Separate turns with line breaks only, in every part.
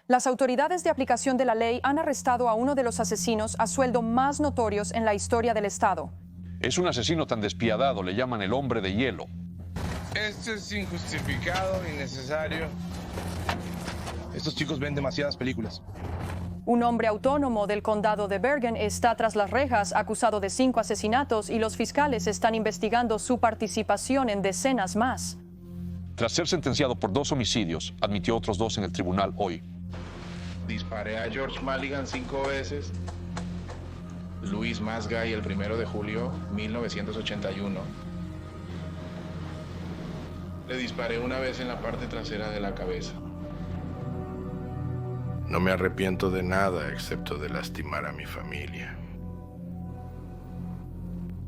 Las autoridades de aplicación de la ley han arrestado a uno de los asesinos a sueldo más notorios en la historia del estado.
Es un asesino tan despiadado, le llaman el hombre de hielo.
Esto es injustificado, innecesario. Estos chicos ven demasiadas películas.
Un hombre autónomo del condado de Bergen está tras las rejas acusado de 5 asesinatos y los fiscales están investigando su participación en decenas más.
Tras ser sentenciado por 2 homicidios, admitió otros 2 en el tribunal hoy.
Disparé a George Maligan 5 veces. Luis Masgay el 1 de julio 1981. Le disparé una vez en la parte trasera de la cabeza. No me arrepiento de nada excepto de lastimar a mi familia.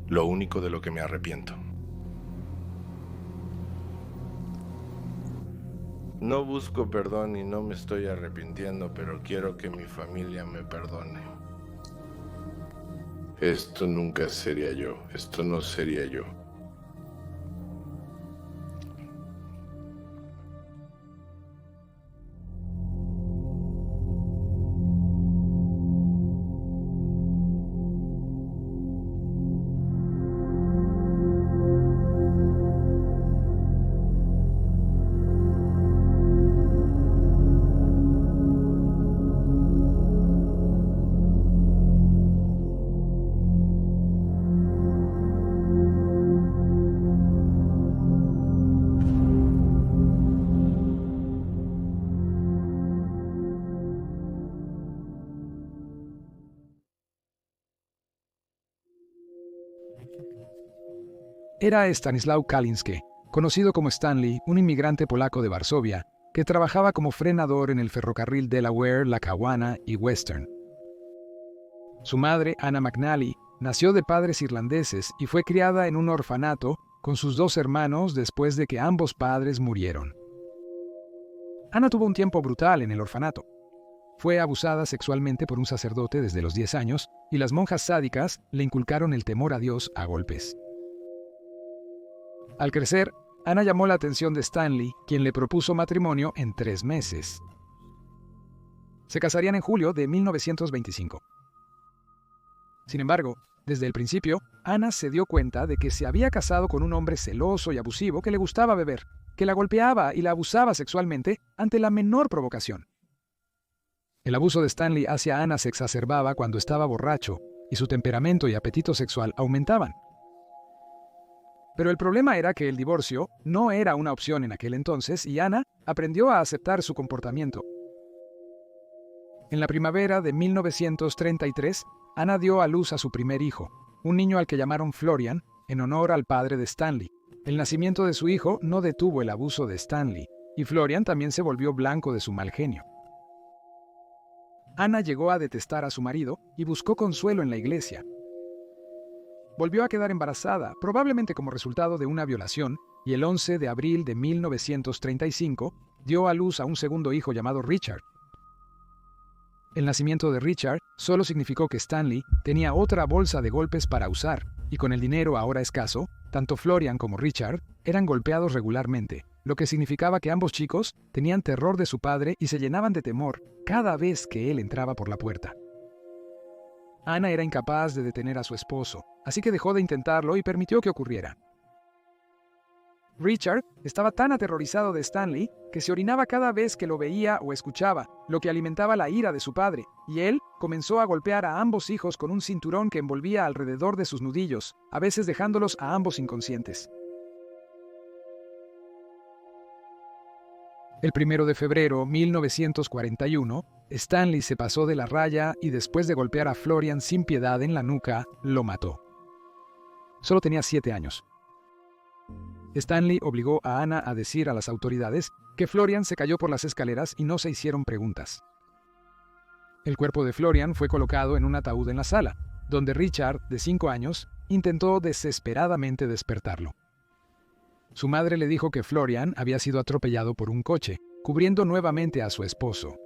Lo único de lo que me arrepiento. No busco perdón y no me estoy arrepintiendo, pero quiero que mi familia me perdone. Esto nunca sería yo, esto no sería yo.
Era Stanislaw Kalinske, conocido como Stanley, un inmigrante polaco de Varsovia, que trabajaba como frenador en el ferrocarril Delaware, Lackawanna y Western. Su madre, Anna McNally, nació de padres irlandeses y fue criada en un orfanato con sus 2 hermanos después de que ambos padres murieron. Anna tuvo un tiempo brutal en el orfanato. Fue abusada sexualmente por un sacerdote desde los 10 años y las monjas sádicas le inculcaron el temor a Dios a golpes. Al crecer, Anna llamó la atención de Stanley, quien le propuso matrimonio en 3 meses. Se casarían en julio de 1925. Sin embargo, desde el principio, Anna se dio cuenta de que se había casado con un hombre celoso y abusivo que le gustaba beber, que la golpeaba y la abusaba sexualmente ante la menor provocación. El abuso de Stanley hacia Anna se exacerbaba cuando estaba borracho y su temperamento y apetito sexual aumentaban. Pero el problema era que el divorcio no era una opción en aquel entonces y Anna aprendió a aceptar su comportamiento. En la primavera de 1933, Anna dio a luz a su primer hijo, un niño al que llamaron Florian, en honor al padre de Stanley. El nacimiento de su hijo no detuvo el abuso de Stanley, y Florian también se volvió blanco de su mal genio. Anna llegó a detestar a su marido y buscó consuelo en la iglesia. Volvió a quedar embarazada, probablemente como resultado de una violación, y el 11 de abril de 1935 dio a luz a un segundo hijo llamado Richard. El nacimiento de Richard solo significó que Stanley tenía otra bolsa de golpes para usar, y con el dinero ahora escaso, tanto Florian como Richard eran golpeados regularmente, lo que significaba que ambos chicos tenían terror de su padre y se llenaban de temor cada vez que él entraba por la puerta. Anna era incapaz de detener a su esposo, así que dejó de intentarlo y permitió que ocurriera. Richard estaba tan aterrorizado de Stanley que se orinaba cada vez que lo veía o escuchaba, lo que alimentaba la ira de su padre, y él comenzó a golpear a ambos hijos con un cinturón que envolvía alrededor de sus nudillos, a veces dejándolos a ambos inconscientes. El 1 de febrero de 1941, Stanley se pasó de la raya y después de golpear a Florian sin piedad en la nuca, lo mató. Solo tenía 7 años. Stanley obligó a Anna a decir a las autoridades que Florian se cayó por las escaleras y no se hicieron preguntas. El cuerpo de Florian fue colocado en un ataúd en la sala, donde Richard, de 5 años, intentó desesperadamente despertarlo. Su madre le dijo que Florian había sido atropellado por un coche, cubriendo nuevamente a su esposo.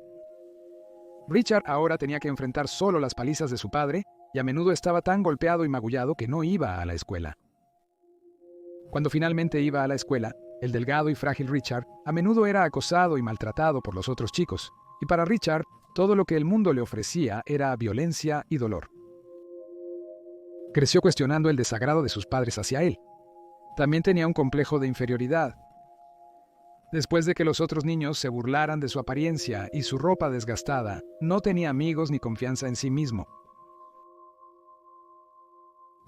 Richard ahora tenía que enfrentar solo las palizas de su padre y a menudo estaba tan golpeado y magullado que no iba a la escuela. Cuando finalmente iba a la escuela, el delgado y frágil Richard a menudo era acosado y maltratado por los otros chicos, y para Richard, todo lo que el mundo le ofrecía era violencia y dolor. Creció cuestionando el desagrado de sus padres hacia él. También tenía un complejo de inferioridad. Después de que los otros niños se burlaran de su apariencia y su ropa desgastada, no tenía amigos ni confianza en sí mismo.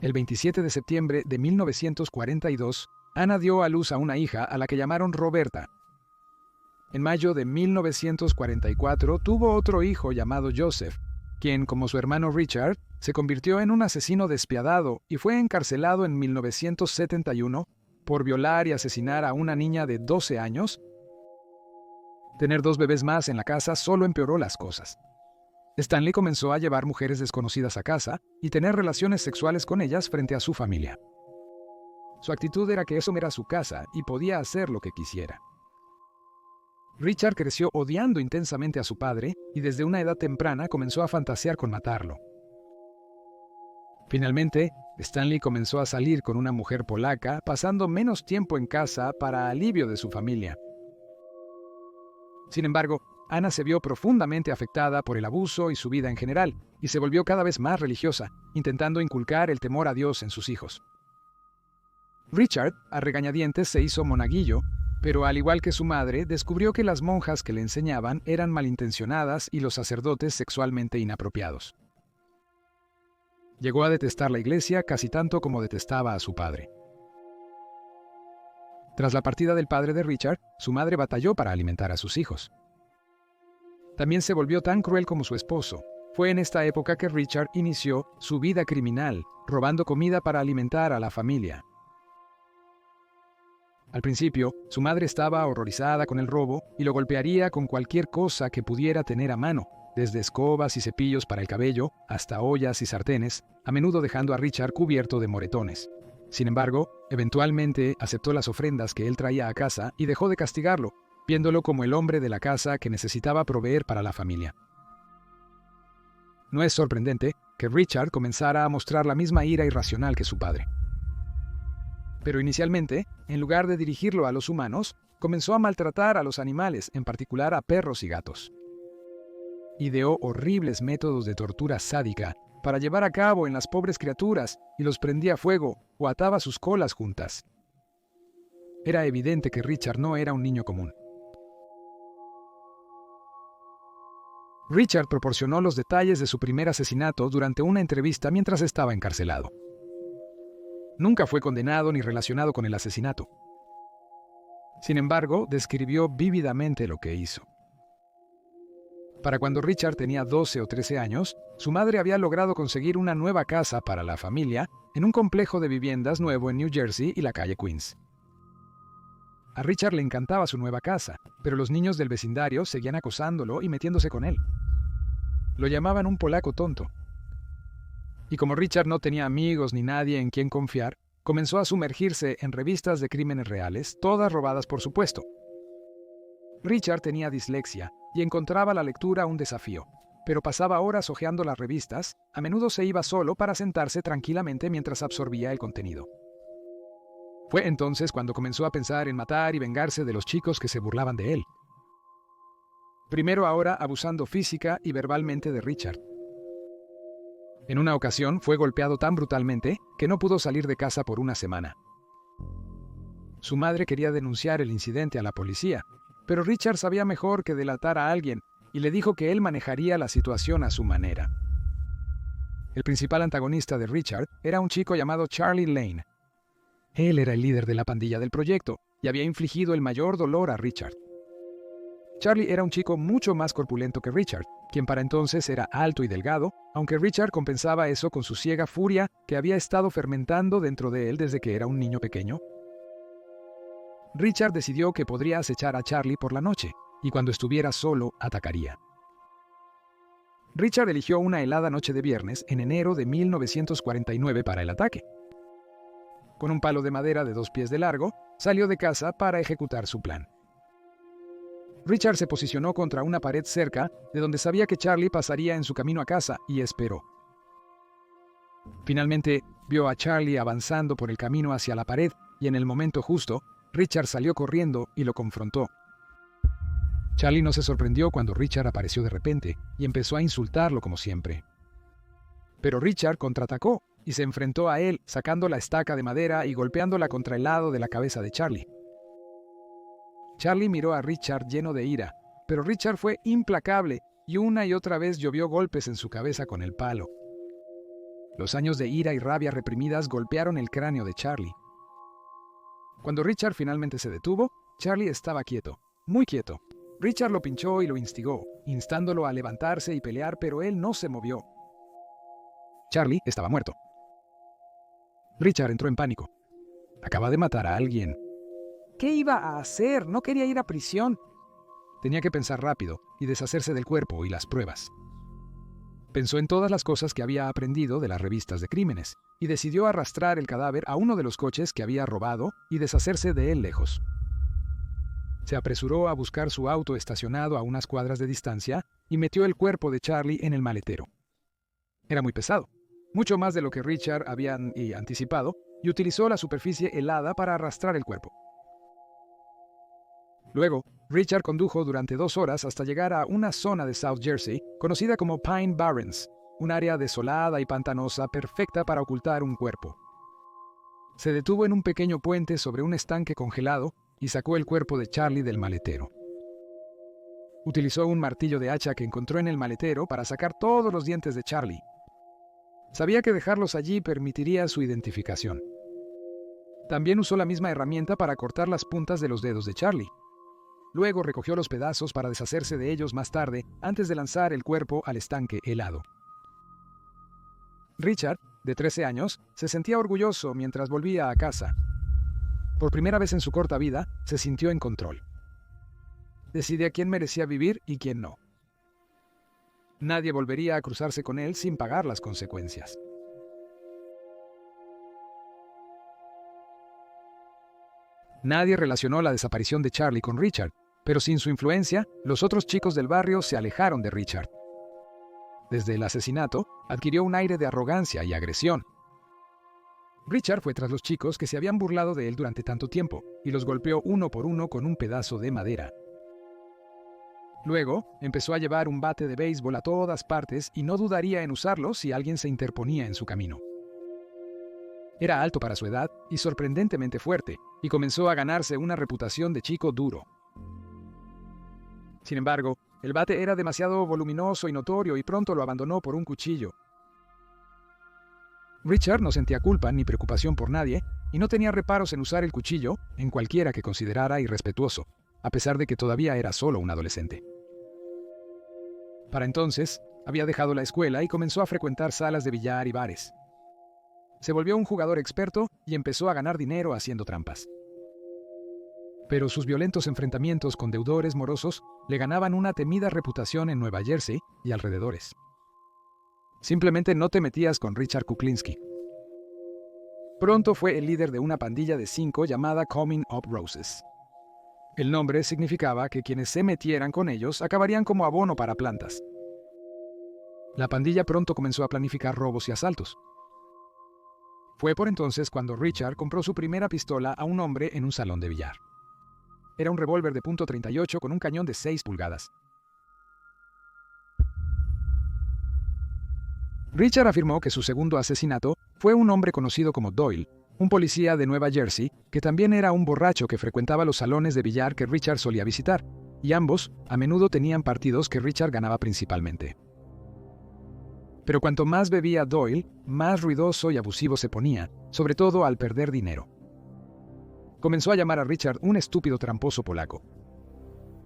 El 27 de septiembre de 1942, Anna dio a luz a una hija a la que llamaron Roberta. En mayo de 1944 tuvo otro hijo llamado Joseph, quien, como su hermano Richard, se convirtió en un asesino despiadado y fue encarcelado en 1971 por violar y asesinar a una niña de 12 años. Tener 2 bebés más en la casa solo empeoró las cosas. Stanley comenzó a llevar mujeres desconocidas a casa y tener relaciones sexuales con ellas frente a su familia. Su actitud era que eso era su casa y podía hacer lo que quisiera. Richard creció odiando intensamente a su padre y desde una edad temprana comenzó a fantasear con matarlo. Finalmente, Stanley comenzó a salir con una mujer polaca, pasando menos tiempo en casa para alivio de su familia. Sin embargo, Anna se vio profundamente afectada por el abuso y su vida en general, y se volvió cada vez más religiosa, intentando inculcar el temor a Dios en sus hijos. Richard, a regañadientes, se hizo monaguillo, pero al igual que su madre, descubrió que las monjas que le enseñaban eran malintencionadas y los sacerdotes sexualmente inapropiados. Llegó a detestar la iglesia casi tanto como detestaba a su padre. Tras la partida del padre de Richard, su madre batalló para alimentar a sus hijos. También se volvió tan cruel como su esposo. Fue en esta época que Richard inició su vida criminal, robando comida para alimentar a la familia. Al principio, su madre estaba horrorizada con el robo y lo golpearía con cualquier cosa que pudiera tener a mano, desde escobas y cepillos para el cabello hasta ollas y sartenes, a menudo dejando a Richard cubierto de moretones. Sin embargo, eventualmente aceptó las ofrendas que él traía a casa y dejó de castigarlo, viéndolo como el hombre de la casa que necesitaba proveer para la familia. No es sorprendente que Richard comenzara a mostrar la misma ira irracional que su padre. Pero inicialmente, en lugar de dirigirlo a los humanos, comenzó a maltratar a los animales, en particular a perros y gatos. Ideó horribles métodos de tortura sádica para llevar a cabo en las pobres criaturas y los prendía a fuego o ataba sus colas juntas. Era evidente que Richard no era un niño común. Richard proporcionó los detalles de su primer asesinato durante una entrevista mientras estaba encarcelado. Nunca fue condenado ni relacionado con el asesinato. Sin embargo, describió vívidamente lo que hizo. Para cuando Richard tenía 12 o 13 años, su madre había logrado conseguir una nueva casa para la familia en un complejo de viviendas nuevo en New Jersey y la calle Queens. A Richard le encantaba su nueva casa, pero los niños del vecindario seguían acosándolo y metiéndose con él. Lo llamaban un polaco tonto. Y como Richard no tenía amigos ni nadie en quien confiar, comenzó a sumergirse en revistas de crímenes reales, todas robadas por supuesto. Richard tenía dislexia y encontraba la lectura un desafío, pero pasaba horas hojeando las revistas, a menudo se iba solo para sentarse tranquilamente mientras absorbía el contenido. Fue entonces cuando comenzó a pensar en matar y vengarse de los chicos que se burlaban de él. Primero ahora abusando física y verbalmente de Richard. En una ocasión fue golpeado tan brutalmente que no pudo salir de casa por una semana. Su madre quería denunciar el incidente a la policía, pero Richard sabía mejor que delatar a alguien y le dijo que él manejaría la situación a su manera. El principal antagonista de Richard era un chico llamado Charlie Lane. Él era el líder de la pandilla del proyecto y había infligido el mayor dolor a Richard. Charlie era un chico mucho más corpulento que Richard, quien para entonces era alto y delgado, aunque Richard compensaba eso con su ciega furia que había estado fermentando dentro de él desde que era un niño pequeño. Richard decidió que podría acechar a Charlie por la noche, y cuando estuviera solo, atacaría. Richard eligió una helada noche de viernes en enero de 1949 para el ataque. Con un palo de madera de 2 pies de largo, salió de casa para ejecutar su plan. Richard se posicionó contra una pared cerca de donde sabía que Charlie pasaría en su camino a casa y esperó. Finalmente, vio a Charlie avanzando por el camino hacia la pared y en el momento justo, Richard salió corriendo y lo confrontó. Charlie no se sorprendió cuando Richard apareció de repente y empezó a insultarlo como siempre. Pero Richard contraatacó y se enfrentó a él, sacando la estaca de madera y golpeándola contra el lado de la cabeza de Charlie. Charlie miró a Richard lleno de ira, pero Richard fue implacable y una y otra vez llovió golpes en su cabeza con el palo. Los años de ira y rabia reprimidas golpearon el cráneo de Charlie. Cuando Richard finalmente se detuvo, Charlie estaba quieto, muy quieto. Richard lo pinchó y lo instigó, instándolo a levantarse y pelear, pero él no se movió. Charlie estaba muerto. Richard entró en pánico. Acaba de matar a alguien. ¿Qué iba a hacer? No quería ir a prisión. Tenía que pensar rápido y deshacerse del cuerpo y las pruebas. Pensó en todas las cosas que había aprendido de las revistas de crímenes y decidió arrastrar el cadáver a uno de los coches que había robado y deshacerse de él lejos. Se apresuró a buscar su auto estacionado a unas cuadras de distancia y metió el cuerpo de Charlie en el maletero. Era muy pesado, mucho más de lo que Richard había anticipado, y utilizó la superficie helada para arrastrar el cuerpo. Luego, Richard condujo durante 2 horas hasta llegar a una zona de South Jersey conocida como Pine Barrens, un área desolada y pantanosa perfecta para ocultar un cuerpo. Se detuvo en un pequeño puente sobre un estanque congelado y sacó el cuerpo de Charlie del maletero. Utilizó un martillo de hacha que encontró en el maletero para sacar todos los dientes de Charlie. Sabía que dejarlos allí permitiría su identificación. También usó la misma herramienta para cortar las puntas de los dedos de Charlie. Luego recogió los pedazos para deshacerse de ellos más tarde, antes de lanzar el cuerpo al estanque helado. Richard, de 13 años, se sentía orgulloso mientras volvía a casa. Por primera vez en su corta vida, se sintió en control. Decidía quién merecía vivir y quién no. Nadie volvería a cruzarse con él sin pagar las consecuencias. Nadie relacionó la desaparición de Charlie con Richard, pero sin su influencia, los otros chicos del barrio se alejaron de Richard. Desde el asesinato, adquirió un aire de arrogancia y agresión. Richard fue tras los chicos que se habían burlado de él durante tanto tiempo y los golpeó uno por uno con un pedazo de madera. Luego, empezó a llevar un bate de béisbol a todas partes y no dudaría en usarlo si alguien se interponía en su camino. Era alto para su edad y sorprendentemente fuerte, y comenzó a ganarse una reputación de chico duro. Sin embargo, el bate era demasiado voluminoso y notorio y pronto lo abandonó por un cuchillo. Richard no sentía culpa ni preocupación por nadie y no tenía reparos en usar el cuchillo en cualquiera que considerara irrespetuoso, a pesar de que todavía era solo un adolescente. Para entonces, había dejado la escuela y comenzó a frecuentar salas de billar y bares. Se volvió un jugador experto y empezó a ganar dinero haciendo trampas. Pero sus violentos enfrentamientos con deudores morosos le ganaban una temida reputación en Nueva Jersey y alrededores. Simplemente no te metías con Richard Kuklinski. Pronto fue el líder de una pandilla de 5 llamada Coming Up Roses. El nombre significaba que quienes se metieran con ellos acabarían como abono para plantas. La pandilla pronto comenzó a planificar robos y asaltos. Fue por entonces cuando Richard compró su primera pistola a un hombre en un salón de billar. Era un revólver de .38 con un cañón de 6 pulgadas. Richard afirmó que su segundo asesinato fue un hombre conocido como Doyle, un policía de Nueva Jersey que también era un borracho que frecuentaba los salones de billar que Richard solía visitar, y ambos a menudo tenían partidos que Richard ganaba principalmente. Pero cuanto más bebía Doyle, más ruidoso y abusivo se ponía, sobre todo al perder dinero. Comenzó a llamar a Richard un estúpido tramposo polaco.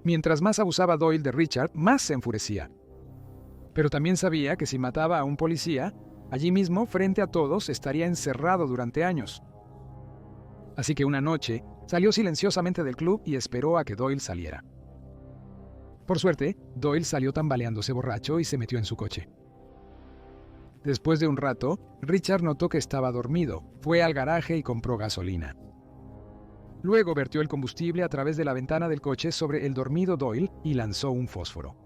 Mientras más abusaba Doyle de Richard, más se enfurecía. Pero también sabía que si mataba a un policía, allí mismo, frente a todos, estaría encerrado durante años. Así que una noche, salió silenciosamente del club y esperó a que Doyle saliera. Por suerte, Doyle salió tambaleándose borracho y se metió en su coche. Después de un rato, Richard notó que estaba dormido, fue al garaje y compró gasolina. Luego vertió el combustible a través de la ventana del coche sobre el dormido Doyle y lanzó un fósforo.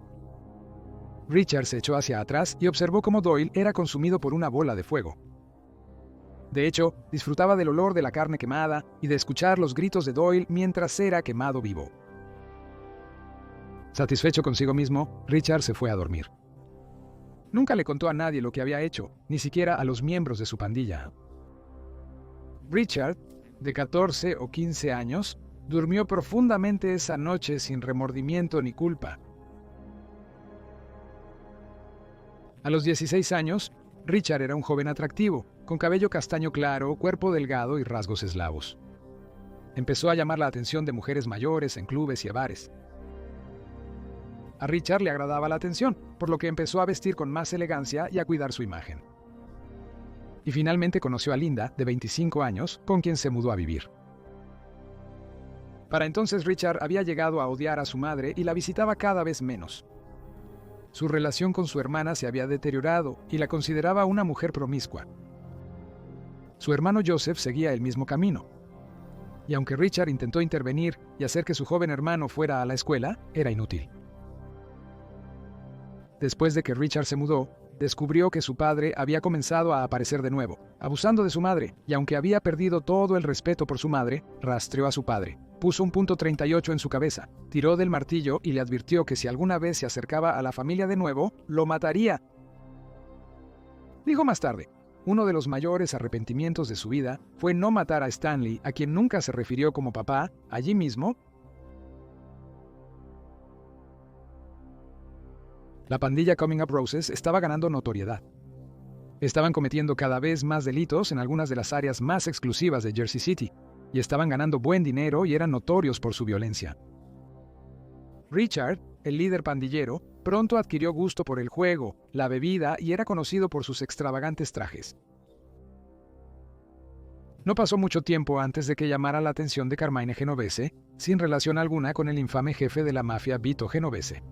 Richard se echó hacia atrás y observó cómo Doyle era consumido por una bola de fuego. De hecho, disfrutaba del olor de la carne quemada y de escuchar los gritos de Doyle mientras era quemado vivo. Satisfecho consigo mismo, Richard se fue a dormir. Nunca le contó a nadie lo que había hecho, ni siquiera a los miembros de su pandilla. Richard, de 14 o 15 años, durmió profundamente esa noche sin remordimiento ni culpa. A los 16 años, Richard era un joven atractivo, con cabello castaño claro, cuerpo delgado y rasgos eslavos. Empezó a llamar la atención de mujeres mayores en clubes y bares. A Richard le agradaba la atención, por lo que empezó a vestir con más elegancia y a cuidar su imagen. Y finalmente conoció a Linda, de 25 años, con quien se mudó a vivir. Para entonces Richard había llegado a odiar a su madre y la visitaba cada vez menos. Su relación con su hermana se había deteriorado y la consideraba una mujer promiscua. Su hermano Joseph seguía el mismo camino. Y aunque Richard intentó intervenir y hacer que su joven hermano fuera a la escuela, era inútil. Después de que Richard se mudó, descubrió que su padre había comenzado a aparecer de nuevo, abusando de su madre, y aunque había perdido todo el respeto por su madre, rastreó a su padre, puso un .38 en su cabeza, tiró del martillo y le advirtió que si alguna vez se acercaba a la familia de nuevo, lo mataría. Dijo más tarde, uno de los mayores arrepentimientos de su vida fue no matar a Stanley, a quien nunca se refirió como papá, allí mismo. La pandilla Coming Up Roses estaba ganando notoriedad. Estaban cometiendo cada vez más delitos en algunas de las áreas más exclusivas de Jersey City, y estaban ganando buen dinero y eran notorios por su violencia. Richard, el líder pandillero, pronto adquirió gusto por el juego, la bebida y era conocido por sus extravagantes trajes. No pasó mucho tiempo antes de que llamara la atención de Carmine Genovese, sin relación alguna con el infame jefe de la mafia Vito Genovese.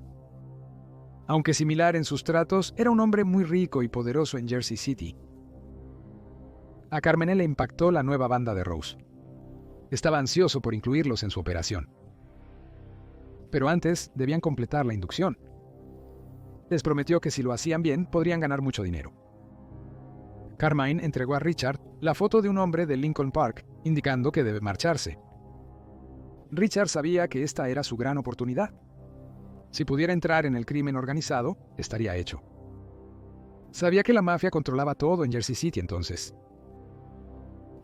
Aunque similar en sus tratos, era un hombre muy rico y poderoso en Jersey City. A Carmine le impactó la nueva banda de Rose. Estaba ansioso por incluirlos en su operación. Pero antes debían completar la inducción. Les prometió que si lo hacían bien, podrían ganar mucho dinero. Carmine entregó a Richard la foto de un hombre de Lincoln Park, indicando que debe marcharse. Richard sabía que esta era su gran oportunidad. Si pudiera entrar en el crimen organizado, estaría hecho. Sabía que la mafia controlaba todo en Jersey City entonces.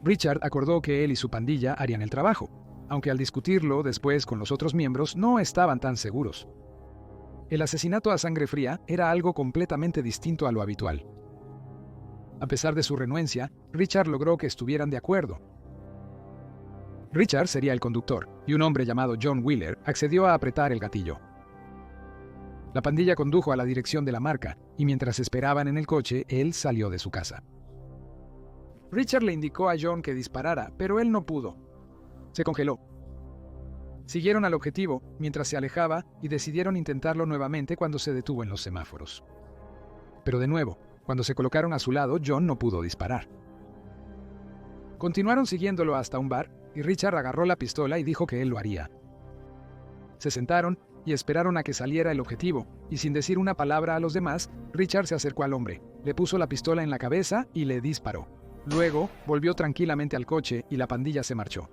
Richard acordó que él y su pandilla harían el trabajo, aunque al discutirlo después con los otros miembros no estaban tan seguros. El asesinato a sangre fría era algo completamente distinto a lo habitual. A pesar de su renuencia, Richard logró que estuvieran de acuerdo. Richard sería el conductor, y un hombre llamado John Wheeler accedió a apretar el gatillo. La pandilla condujo a la dirección de la marca, y mientras esperaban en el coche, él salió de su casa. Richard le indicó a John que disparara, pero él no pudo. Se congeló. Siguieron al objetivo mientras se alejaba y decidieron intentarlo nuevamente cuando se detuvo en los semáforos. Pero de nuevo, cuando se colocaron a su lado, John no pudo disparar. Continuaron siguiéndolo hasta un bar y Richard agarró la pistola y dijo que él lo haría. Se sentaron y esperaron a que saliera el objetivo, y sin decir una palabra a los demás, Richard se acercó al hombre, le puso la pistola en la cabeza y le disparó. Luego, volvió tranquilamente al coche y la pandilla se marchó.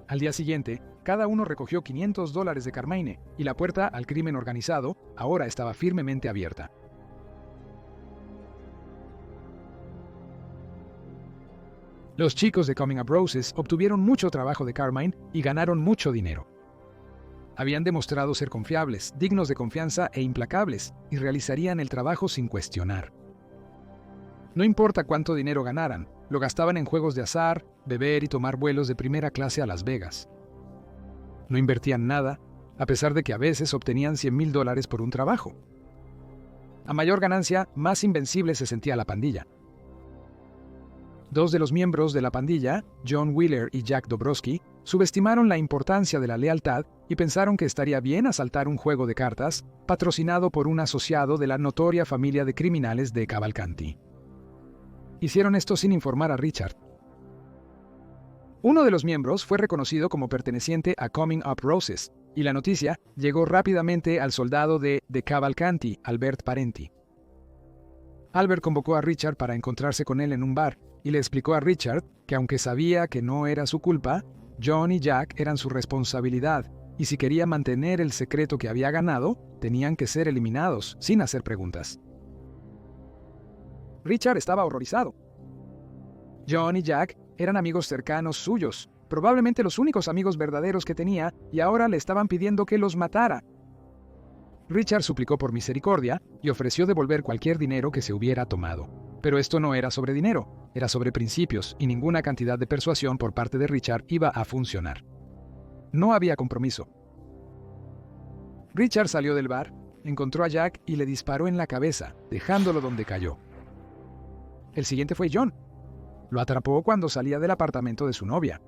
Al día siguiente, cada uno recogió $500 de Carmine, y la puerta al crimen organizado ahora estaba firmemente abierta. Los chicos de Coming Up Roses obtuvieron mucho trabajo de Carmine y ganaron mucho dinero. Habían demostrado ser confiables, dignos de confianza e implacables, y realizarían el trabajo sin cuestionar. No importa cuánto dinero ganaran, lo gastaban en juegos de azar, beber y tomar vuelos de primera clase a Las Vegas. No invertían nada, a pesar de que a veces obtenían $100,000 por un trabajo. A mayor ganancia, más invencible se sentía la pandilla. Dos de los miembros de la pandilla, John Wheeler y Jack Dobrowski, subestimaron la importancia de la lealtad y pensaron que estaría bien asaltar un juego de cartas patrocinado por un asociado de la notoria familia de criminales de Cavalcanti. Hicieron esto sin informar a Richard. Uno de los miembros fue reconocido como perteneciente a Coming Up Roses, y la noticia llegó rápidamente al soldado de Cavalcanti, Albert Parenti. Albert convocó a Richard para encontrarse con él en un bar, y le explicó a Richard que aunque sabía que no era su culpa, John y Jack eran su responsabilidad, y si quería mantener el secreto que había ganado, tenían que ser eliminados, sin hacer preguntas. Richard estaba horrorizado. John y Jack eran amigos cercanos suyos, probablemente los únicos amigos verdaderos que tenía, y ahora le estaban pidiendo que los matara. Richard suplicó por misericordia y ofreció devolver cualquier dinero que se hubiera tomado. Pero esto no era sobre dinero, era sobre principios, y ninguna cantidad de persuasión por parte de Richard iba a funcionar. No había compromiso. Richard salió del bar, encontró a Jack y le disparó en la cabeza, dejándolo donde cayó. El siguiente fue John. Lo atrapó cuando salía del apartamento de su novia.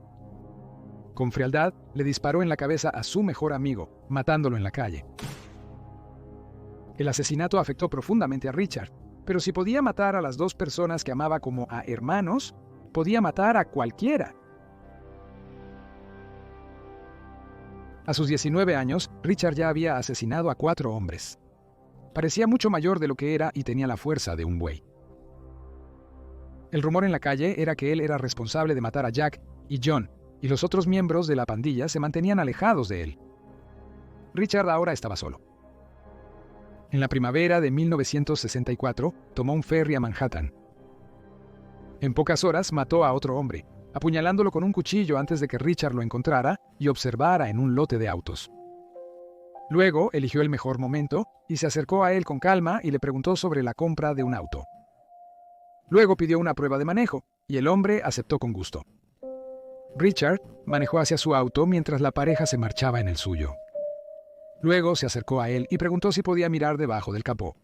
Con frialdad, le disparó en la cabeza a su mejor amigo, matándolo en la calle. El asesinato afectó profundamente a Richard, pero si podía matar a las dos personas que amaba como a hermanos, podía matar a cualquiera. A sus 19 años, Richard ya había asesinado a 4 hombres. Parecía mucho mayor de lo que era y tenía la fuerza de un buey. El rumor en la calle era que él era responsable de matar a Jack y John, y los otros miembros de la pandilla se mantenían alejados de él. Richard ahora estaba solo. En la primavera de 1964, tomó un ferry a Manhattan. En pocas horas mató a otro hombre, apuñalándolo con un cuchillo antes de que Richard lo encontrara y observara en un lote de autos. Luego eligió el mejor momento y se acercó a él con calma y le preguntó sobre la compra de un auto. Luego pidió una prueba de manejo, y el hombre aceptó con gusto. Richard manejó hacia su auto mientras la pareja se marchaba en el suyo. Luego se acercó a él y preguntó si podía mirar debajo del capó.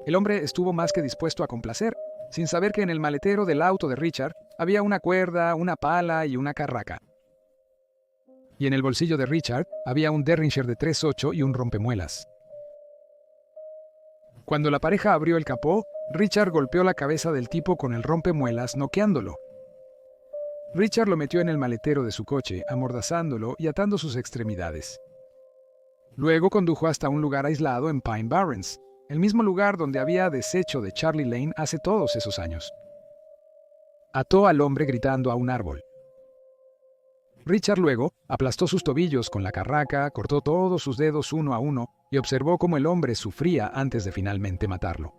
El hombre estuvo más que dispuesto a complacer, sin saber que en el maletero del auto de Richard había una cuerda, una pala y una carraca. Y en el bolsillo de Richard había un Derringer de 3.8 y un rompemuelas. Cuando la pareja abrió el capó, Richard golpeó la cabeza del tipo con el rompemuelas, noqueándolo. Richard lo metió en el maletero de su coche, amordazándolo y atando sus extremidades. Luego condujo hasta un lugar aislado en Pine Barrens, el mismo lugar donde había deshecho de Charlie Lane hace todos esos años. Ató al hombre gritando a un árbol. Richard luego aplastó sus tobillos con la carraca, cortó todos sus dedos uno a uno y observó cómo el hombre sufría antes de finalmente matarlo.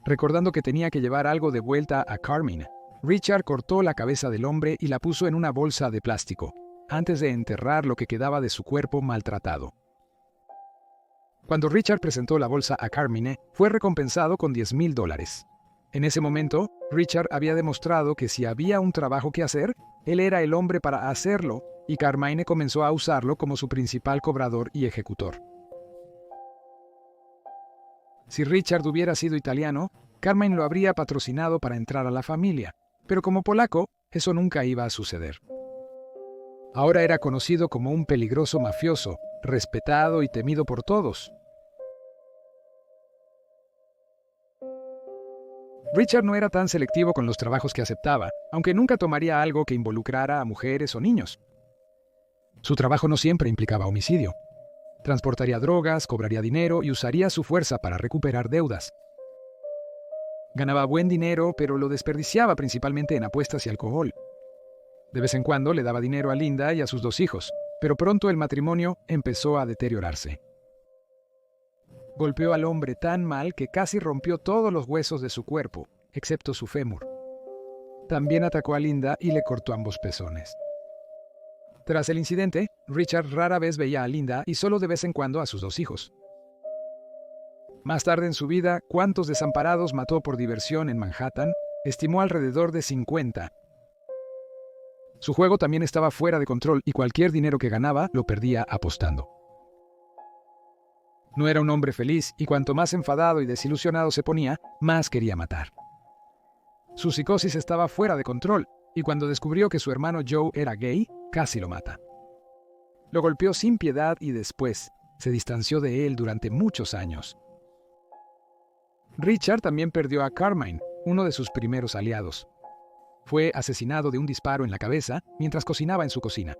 Recordando que tenía que llevar algo de vuelta a Carmine, Richard cortó la cabeza del hombre y la puso en una bolsa de plástico, antes de enterrar lo que quedaba de su cuerpo maltratado. Cuando Richard presentó la bolsa a Carmine, fue recompensado con $10,000. En ese momento, Richard había demostrado que si había un trabajo que hacer, él era el hombre para hacerlo, y Carmine comenzó a usarlo como su principal cobrador y ejecutor. Si Richard hubiera sido italiano, Carmine lo habría patrocinado para entrar a la familia, pero como polaco, eso nunca iba a suceder. Ahora era conocido como un peligroso mafioso, respetado y temido por todos. Richard no era tan selectivo con los trabajos que aceptaba, aunque nunca tomaría algo que involucrara a mujeres o niños. Su trabajo no siempre implicaba homicidio. Transportaría drogas, cobraría dinero y usaría su fuerza para recuperar deudas. Ganaba buen dinero, pero lo desperdiciaba principalmente en apuestas y alcohol. De vez en cuando le daba dinero a Linda y a sus 2 hijos, pero pronto el matrimonio empezó a deteriorarse. Golpeó al hombre tan mal que casi rompió todos los huesos de su cuerpo, excepto su fémur. También atacó a Linda y le cortó ambos pezones. Tras el incidente, Richard rara vez veía a Linda y solo de vez en cuando a sus 2 hijos. Más tarde en su vida, cuántos desamparados mató por diversión en Manhattan, estimó alrededor de 50. Su juego también estaba fuera de control y cualquier dinero que ganaba lo perdía apostando. No era un hombre feliz y cuanto más enfadado y desilusionado se ponía, más quería matar. Su psicosis estaba fuera de control y cuando descubrió que su hermano Joe era gay, casi lo mata. Lo golpeó sin piedad y después se distanció de él durante muchos años. Richard también perdió a Carmine, uno de sus primeros aliados. Fue asesinado de un disparo en la cabeza mientras cocinaba en su cocina.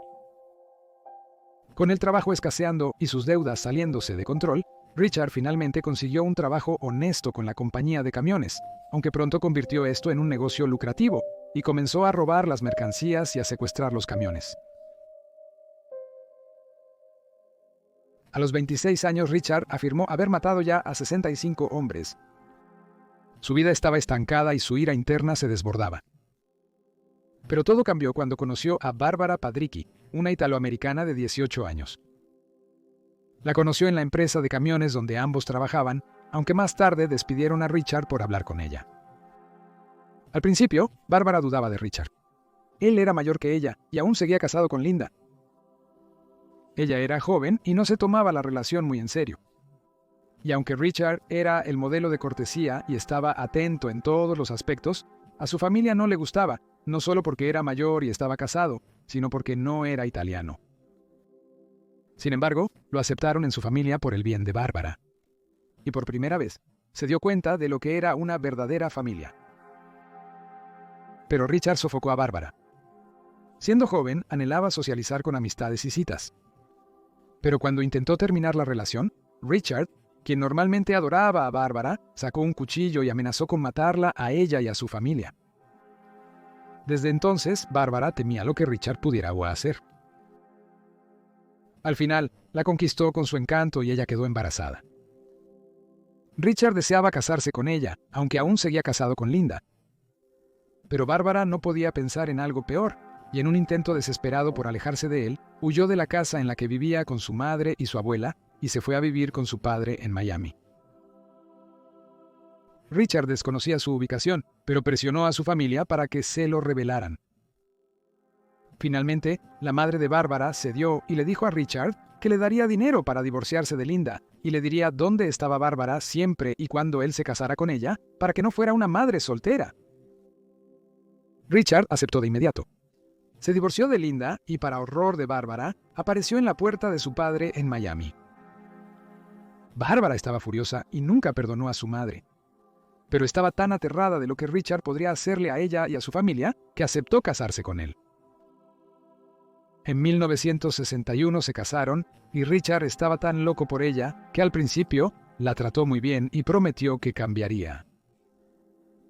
Con el trabajo escaseando y sus deudas saliéndose de control, Richard finalmente consiguió un trabajo honesto con la compañía de camiones, aunque pronto convirtió esto en un negocio lucrativo y comenzó a robar las mercancías y a secuestrar los camiones. A los 26 años, Richard afirmó haber matado ya a 65 hombres. Su vida estaba estancada y su ira interna se desbordaba. Pero todo cambió cuando conoció a Barbara Padricki, una italoamericana de 18 años. La conoció en la empresa de camiones donde ambos trabajaban, aunque más tarde despidieron a Richard por hablar con ella. Al principio, Bárbara dudaba de Richard. Él era mayor que ella y aún seguía casado con Linda. Ella era joven y no se tomaba la relación muy en serio. Y aunque Richard era el modelo de cortesía y estaba atento en todos los aspectos, a su familia no le gustaba, no solo porque era mayor y estaba casado, sino porque no era italiano. Sin embargo, lo aceptaron en su familia por el bien de Bárbara. Y por primera vez, se dio cuenta de lo que era una verdadera familia. Pero Richard sofocó a Bárbara. Siendo joven, anhelaba socializar con amistades y citas. Pero cuando intentó terminar la relación, Richard, quien normalmente adoraba a Bárbara, sacó un cuchillo y amenazó con matarla a ella y a su familia. Desde entonces, Bárbara temía lo que Richard pudiera hacer. Al final, la conquistó con su encanto y ella quedó embarazada. Richard deseaba casarse con ella, aunque aún seguía casado con Linda. Pero Bárbara no podía pensar en algo peor, y en un intento desesperado por alejarse de él, huyó de la casa en la que vivía con su madre y su abuela y se fue a vivir con su padre en Miami. Richard desconocía su ubicación, pero presionó a su familia para que se lo revelaran. Finalmente, la madre de Bárbara cedió y le dijo a Richard que le daría dinero para divorciarse de Linda y le diría dónde estaba Bárbara siempre y cuando él se casara con ella para que no fuera una madre soltera. Richard aceptó de inmediato. Se divorció de Linda y, para horror de Bárbara, apareció en la puerta de su padre en Miami. Bárbara estaba furiosa y nunca perdonó a su madre. Pero estaba tan aterrada de lo que Richard podría hacerle a ella y a su familia que aceptó casarse con él. En 1961 se casaron y Richard estaba tan loco por ella que al principio la trató muy bien y prometió que cambiaría.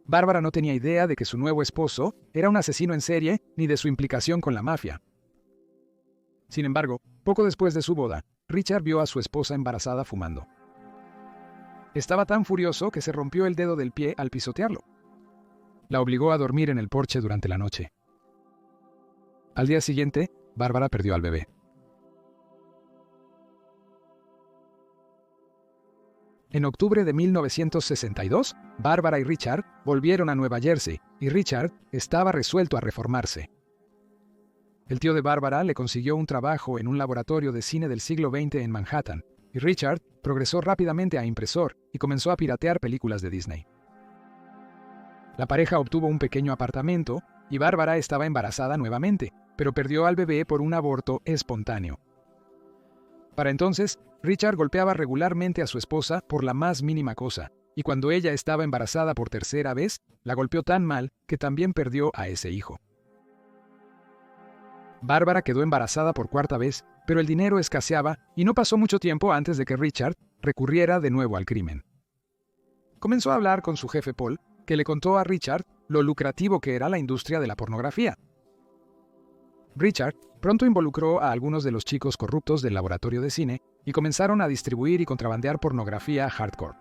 Bárbara no tenía idea de que su nuevo esposo era un asesino en serie ni de su implicación con la mafia. Sin embargo, poco después de su boda, Richard vio a su esposa embarazada fumando. Estaba tan furioso que se rompió el dedo del pie al pisotearlo. La obligó a dormir en el porche durante la noche. Al día siguiente, Bárbara perdió al bebé. En octubre de 1962, Bárbara y Richard volvieron a Nueva Jersey y Richard estaba resuelto a reformarse. El tío de Bárbara le consiguió un trabajo en un laboratorio de cine del siglo XX en Manhattan y Richard progresó rápidamente a impresor y comenzó a piratear películas de Disney. La pareja obtuvo un pequeño apartamento y Bárbara estaba embarazada nuevamente, pero perdió al bebé por un aborto espontáneo. Para entonces, Richard golpeaba regularmente a su esposa por la más mínima cosa, y cuando ella estaba embarazada por tercera vez, la golpeó tan mal que también perdió a ese hijo. Bárbara quedó embarazada por cuarta vez, pero el dinero escaseaba y no pasó mucho tiempo antes de que Richard recurriera de nuevo al crimen. Comenzó a hablar con su jefe Paul, que le contó a Richard lo lucrativo que era la industria de la pornografía. Richard pronto involucró a algunos de los chicos corruptos del laboratorio de cine y comenzaron a distribuir y contrabandear pornografía hardcore.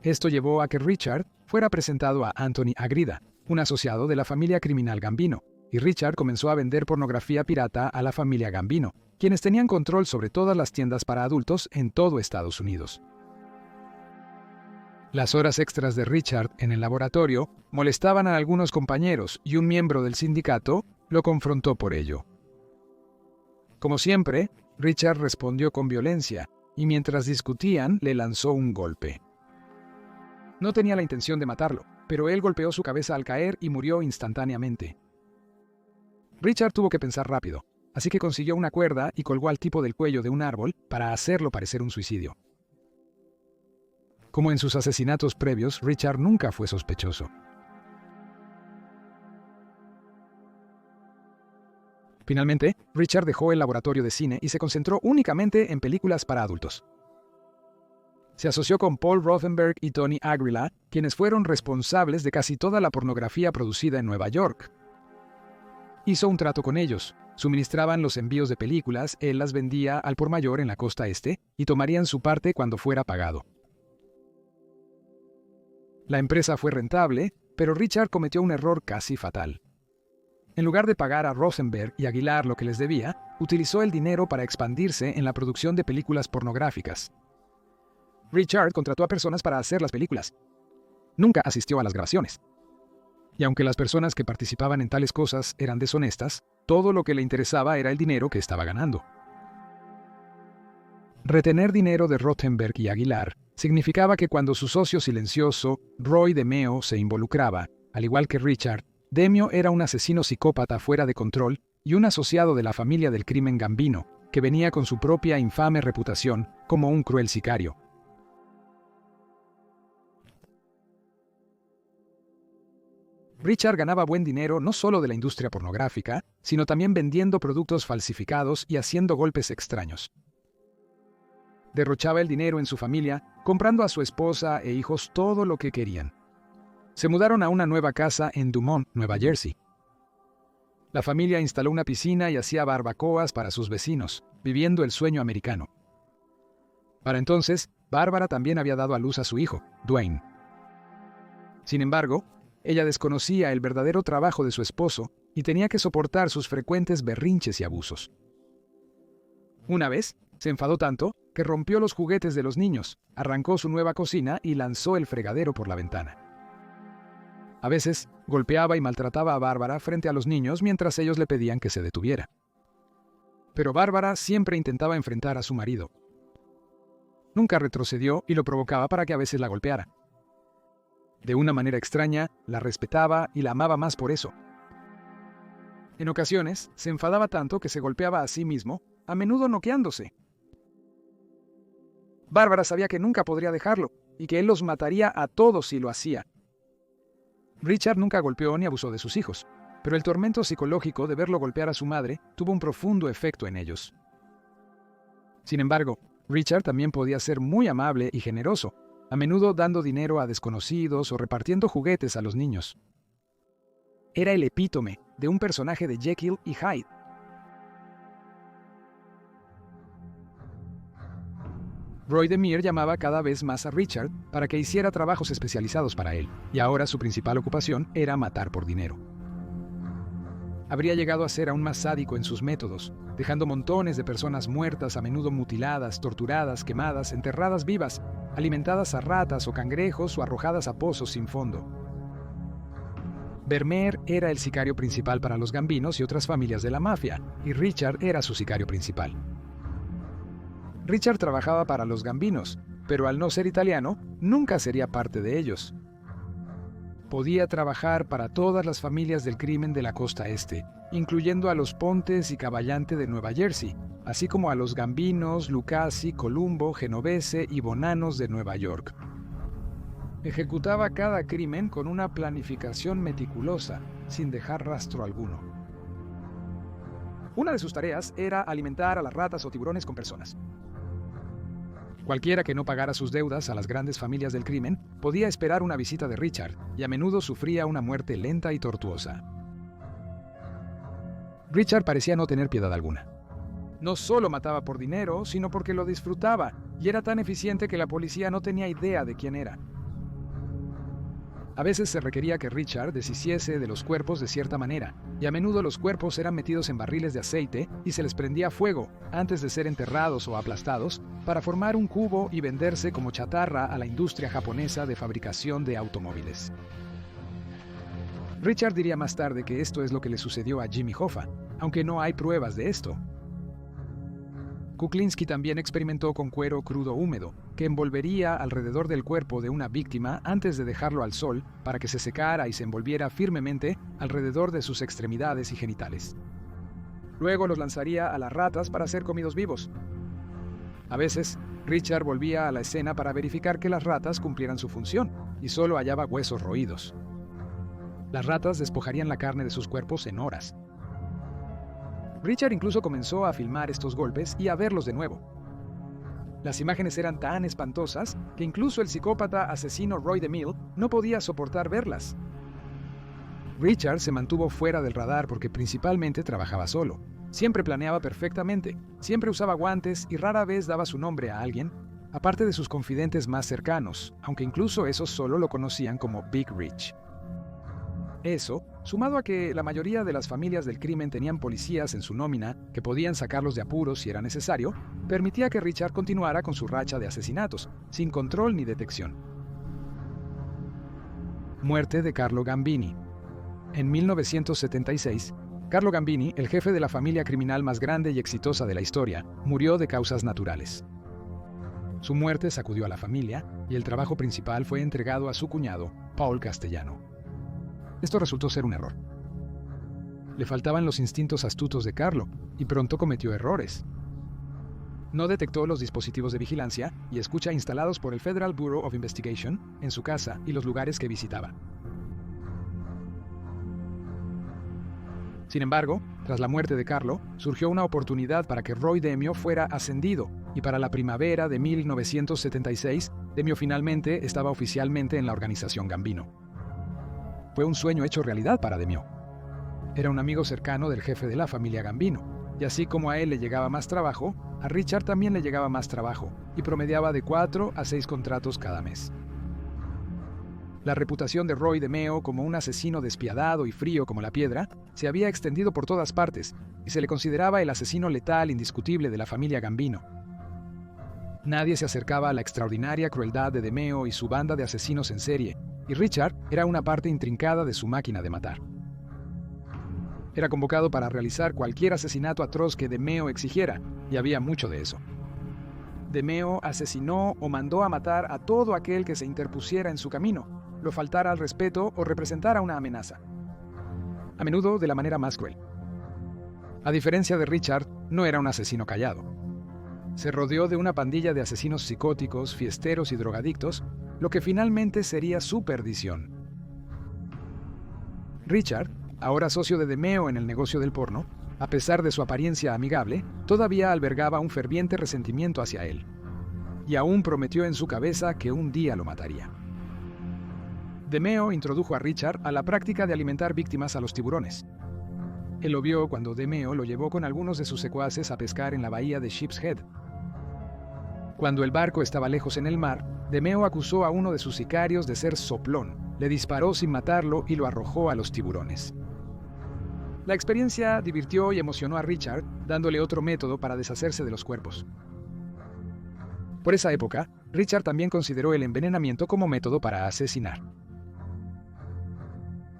Esto llevó a que Richard fuera presentado a Anthony Agrida, un asociado de la familia criminal Gambino, y Richard comenzó a vender pornografía pirata a la familia Gambino, quienes tenían control sobre todas las tiendas para adultos en todo Estados Unidos. Las horas extras de Richard en el laboratorio molestaban a algunos compañeros y un miembro del sindicato lo confrontó por ello. Como siempre, Richard respondió con violencia y mientras discutían le lanzó un golpe. No tenía la intención de matarlo, pero él golpeó su cabeza al caer y murió instantáneamente. Richard tuvo que pensar rápido, así que consiguió una cuerda y colgó al tipo del cuello de un árbol para hacerlo parecer un suicidio. Como en sus asesinatos previos, Richard nunca fue sospechoso. Finalmente, Richard dejó el laboratorio de cine y se concentró únicamente en películas para adultos. Se asoció con Paul Rothenberg y Tony Agrila, quienes fueron responsables de casi toda la pornografía producida en Nueva York. Hizo un trato con ellos, Suministraban los envíos de películas, él las vendía al por mayor en la costa este y tomarían su parte cuando fuera pagado. La empresa fue rentable, pero Richard cometió un error casi fatal. En lugar de pagar a Rosenberg y Aguilar lo que les debía, utilizó el dinero para expandirse en la producción de películas pornográficas. Richard contrató a personas para hacer las películas. Nunca asistió a las grabaciones. Y aunque las personas que participaban en tales cosas eran deshonestas, todo lo que le interesaba era el dinero que estaba ganando. Retener dinero de Rothenberg y Aguilar significaba que cuando su socio silencioso, Roy DeMeo, se involucraba, al igual que Richard, DeMeo era un asesino psicópata fuera de control y un asociado de la familia del crimen Gambino, que venía con su propia infame reputación como un cruel sicario. Richard ganaba buen dinero no solo de la industria pornográfica, sino también vendiendo productos falsificados y haciendo golpes extraños. Derrochaba el dinero en su familia, comprando a su esposa e hijos todo lo que querían. Se mudaron a una nueva casa en Dumont, Nueva Jersey. La familia instaló una piscina y hacía barbacoas para sus vecinos, viviendo el sueño americano. Para entonces, Bárbara también había dado a luz a su hijo, Dwayne. Sin embargo, ella desconocía el verdadero trabajo de su esposo y tenía que soportar sus frecuentes berrinches y abusos. Una vez, se enfadó tanto que rompió los juguetes de los niños, arrancó su nueva cocina y lanzó el fregadero por la ventana. A veces, golpeaba y maltrataba a Bárbara frente a los niños mientras ellos le pedían que se detuviera. Pero Bárbara siempre intentaba enfrentar a su marido. Nunca retrocedió y lo provocaba para que a veces la golpeara. De una manera extraña, la respetaba y la amaba más por eso. En ocasiones, se enfadaba tanto que se golpeaba a sí mismo, a menudo noqueándose. Bárbara sabía que nunca podría dejarlo y que él los mataría a todos si lo hacía. Richard nunca golpeó ni abusó de sus hijos, pero el tormento psicológico de verlo golpear a su madre tuvo un profundo efecto en ellos. Sin embargo, Richard también podía ser muy amable y generoso, a menudo dando dinero a desconocidos o repartiendo juguetes a los niños. Era el epítome de un personaje de Jekyll y Hyde. Roy DeMere llamaba cada vez más a Richard para que hiciera trabajos especializados para él, y ahora su principal ocupación era matar por dinero. Habría llegado a ser aún más sádico en sus métodos, dejando montones de personas muertas, a menudo mutiladas, torturadas, quemadas, enterradas vivas, alimentadas a ratas o cangrejos o arrojadas a pozos sin fondo. Vermeer era el sicario principal para los Gambinos y otras familias de la mafia, y Richard era su sicario principal. Richard trabajaba para los Gambinos, pero al no ser italiano, nunca sería parte de ellos. Podía trabajar para todas las familias del crimen de la costa este, incluyendo a los Pontes y Cavallante de Nueva Jersey, así como a los Gambinos, Lucasi, Columbo, Genovese y Bonanos de Nueva York. Ejecutaba cada crimen con una planificación meticulosa, sin dejar rastro alguno. Una de sus tareas era alimentar a las ratas o tiburones con personas. Cualquiera que no pagara sus deudas a las grandes familias del crimen podía esperar una visita de Richard y a menudo sufría una muerte lenta y tortuosa. Richard parecía no tener piedad alguna. No solo mataba por dinero, sino porque lo disfrutaba y era tan eficiente que la policía no tenía idea de quién era. A veces se requería que Richard deshiciese de los cuerpos de cierta manera, y a menudo los cuerpos eran metidos en barriles de aceite y se les prendía fuego antes de ser enterrados o aplastados para formar un cubo y venderse como chatarra a la industria japonesa de fabricación de automóviles. Richard diría más tarde que esto es lo que le sucedió a Jimmy Hoffa, aunque no hay pruebas de esto. Kuklinski también experimentó con cuero crudo húmedo, que envolvería alrededor del cuerpo de una víctima antes de dejarlo al sol para que se secara y se envolviera firmemente alrededor de sus extremidades y genitales. Luego los lanzaría a las ratas para ser comidos vivos. A veces, Richard volvía a la escena para verificar que las ratas cumplieran su función, y solo hallaba huesos roídos. Las ratas despojarían la carne de sus cuerpos en horas. Richard incluso comenzó a filmar estos golpes y a verlos de nuevo. Las imágenes eran tan espantosas que incluso el psicópata asesino Roy DeMille no podía soportar verlas. Richard se mantuvo fuera del radar porque principalmente trabajaba solo, Siempre planeaba perfectamente, siempre usaba guantes y rara vez daba su nombre a alguien, aparte de sus confidentes más cercanos, aunque incluso esos solo lo conocían como Big Rich. Eso, sumado a que la mayoría de las familias del crimen tenían policías en su nómina que podían sacarlos de apuros si era necesario, permitía que Richard continuara con su racha de asesinatos, sin control ni detección. Muerte de Carlo Gambini. En 1976, Carlo Gambini, el jefe de la familia criminal más grande y exitosa de la historia, murió de causas naturales. Su muerte sacudió a la familia y el trabajo principal fue entregado a su cuñado, Paul Castellano. Esto resultó ser un error. Le faltaban los instintos astutos de Carlo y pronto cometió errores. No detectó los dispositivos de vigilancia y escucha instalados por el Federal Bureau of Investigation en su casa y los lugares que visitaba. Sin embargo, tras la muerte de Carlo, surgió una oportunidad para que Roy Demio fuera ascendido, y para la primavera de 1976, Demio finalmente estaba oficialmente en la organización Gambino. Fue un sueño hecho realidad para Demio. Era un amigo cercano del jefe de la familia Gambino, y así como a él le llegaba más trabajo, a Richard también le llegaba más trabajo, y promediaba de 4 a 6 contratos cada mes. La reputación de Roy Demeo como un asesino despiadado y frío como la piedra se había extendido por todas partes y se le consideraba el asesino letal indiscutible de la familia Gambino. Nadie se acercaba a la extraordinaria crueldad de Demeo y su banda de asesinos en serie, y Richard era una parte intrincada de su máquina de matar. Era convocado para realizar cualquier asesinato atroz que Demeo exigiera, y había mucho de eso. Demeo asesinó o mandó a matar a todo aquel que se interpusiera en su camino, lo faltara al respeto o representara una amenaza. A menudo de la manera más cruel. A diferencia de Richard, no era un asesino callado. Se rodeó de una pandilla de asesinos psicóticos, fiesteros y drogadictos, lo que finalmente sería su perdición. Richard, ahora socio de Demeo en el negocio del porno, a pesar de su apariencia amigable, todavía albergaba un ferviente resentimiento hacia él. Y aún prometió en su cabeza que un día lo mataría. Demeo introdujo a Richard a la práctica de alimentar víctimas a los tiburones. Él lo vio cuando Demeo lo llevó con algunos de sus secuaces a pescar en la bahía de Sheep's Head. Cuando el barco estaba lejos en el mar, Demeo acusó a uno de sus sicarios de ser soplón, le disparó sin matarlo y lo arrojó a los tiburones. La experiencia divirtió y emocionó a Richard, dándole otro método para deshacerse de los cuerpos. Por esa época, Richard también consideró el envenenamiento como método para asesinar.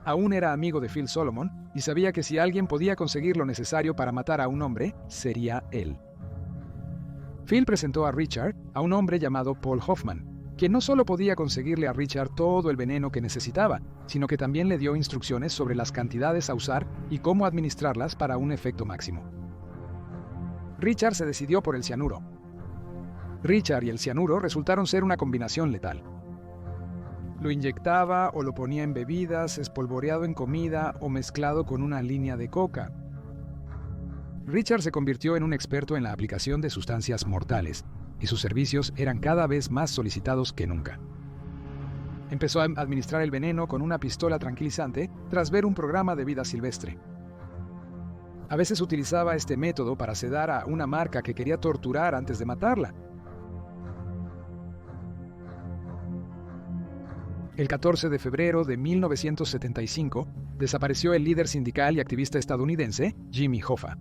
Aún era amigo de Phil Solomon y sabía que si alguien podía conseguir lo necesario para matar a un hombre, sería él. Phil presentó a Richard a un hombre llamado Paul Hoffman, quien no solo podía conseguirle a Richard todo el veneno que necesitaba, sino que también le dio instrucciones sobre las cantidades a usar y cómo administrarlas para un efecto máximo. Richard se decidió por el cianuro. Richard y el cianuro resultaron ser una combinación letal. Lo inyectaba o lo ponía en bebidas, espolvoreado en comida o mezclado con una línea de coca. Richard se convirtió en un experto en la aplicación de sustancias mortales, y sus servicios eran cada vez más solicitados que nunca. Empezó a administrar el veneno con una pistola tranquilizante tras ver un programa de vida silvestre. A veces utilizaba este método para sedar a una marca que quería torturar antes de matarla. El 14 de febrero de 1975, desapareció el líder sindical y activista estadounidense, Jimmy Hoffa.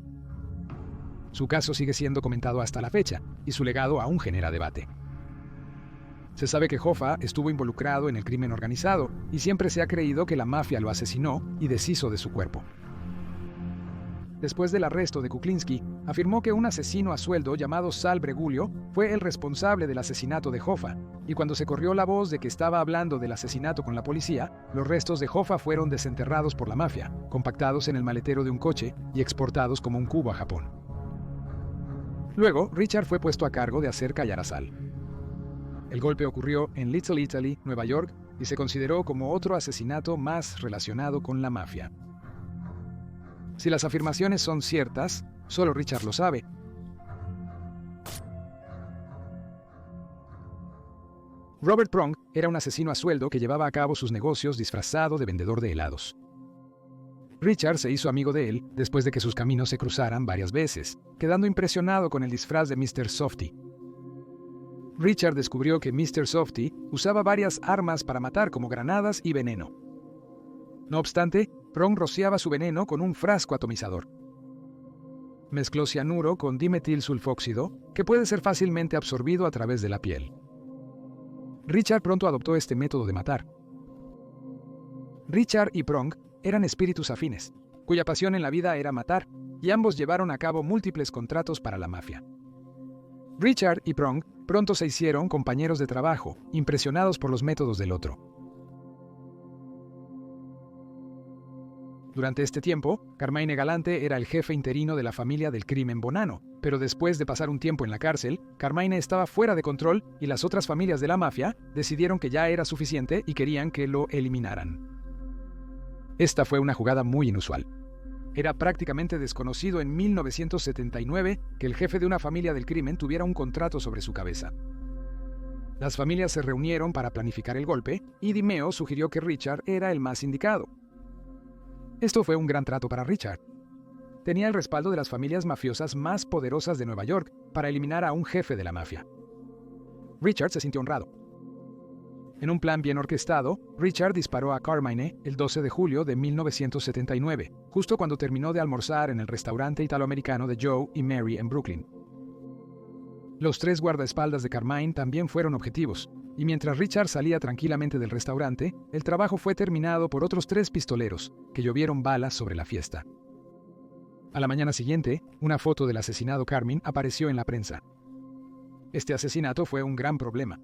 Su caso sigue siendo comentado hasta la fecha, y su legado aún genera debate. Se sabe que Hoffa estuvo involucrado en el crimen organizado, y siempre se ha creído que la mafia lo asesinó y deshizo de su cuerpo. Después del arresto de Kuklinski, afirmó que un asesino a sueldo llamado Sal Bregulio fue el responsable del asesinato de Hoffa, y cuando se corrió la voz de que estaba hablando del asesinato con la policía, los restos de Hoffa fueron desenterrados por la mafia, compactados en el maletero de un coche y exportados como un cubo a Japón. Luego, Richard fue puesto a cargo de hacer callar a Sal. El golpe ocurrió en Little Italy, Nueva York, y se consideró como otro asesinato más relacionado con la mafia. Si las afirmaciones son ciertas, solo Richard lo sabe. Robert Prong era un asesino a sueldo que llevaba a cabo sus negocios disfrazado de vendedor de helados. Richard se hizo amigo de él después de que sus caminos se cruzaran varias veces, quedando impresionado con el disfraz de Mr. Softy. Richard descubrió que Mr. Softy usaba varias armas para matar, como granadas y veneno. No obstante, Prong rociaba su veneno con un frasco atomizador. Mezcló cianuro con dimetilsulfóxido, que puede ser fácilmente absorbido a través de la piel. Richard pronto adoptó este método de matar. Richard y Prong eran espíritus afines, cuya pasión en la vida era matar, y ambos llevaron a cabo múltiples contratos para la mafia. Richard y Prong pronto se hicieron compañeros de trabajo, impresionados por los métodos del otro. Durante este tiempo, Carmine Galante era el jefe interino de la familia del crimen Bonanno, pero después de pasar un tiempo en la cárcel, Carmine estaba fuera de control y las otras familias de la mafia decidieron que ya era suficiente y querían que lo eliminaran. Esta fue una jugada muy inusual. Era prácticamente desconocido en 1979 que el jefe de una familia del crimen tuviera un contrato sobre su cabeza. Las familias se reunieron para planificar el golpe y Dimeo sugirió que Richard era el más indicado. Esto fue un gran trato para Richard. Tenía el respaldo de las familias mafiosas más poderosas de Nueva York para eliminar a un jefe de la mafia. Richard se sintió honrado. En un plan bien orquestado, Richard disparó a Carmine el 12 de julio de 1979, justo cuando terminó de almorzar en el restaurante italoamericano de Joe y Mary en Brooklyn. Los 3 guardaespaldas de Carmine también fueron objetivos, y mientras Richard salía tranquilamente del restaurante, el trabajo fue terminado por otros 3 pistoleros, que llovieron balas sobre la fiesta. A la mañana siguiente, una foto del asesinado Carmine apareció en la prensa. Este asesinato fue un gran problema.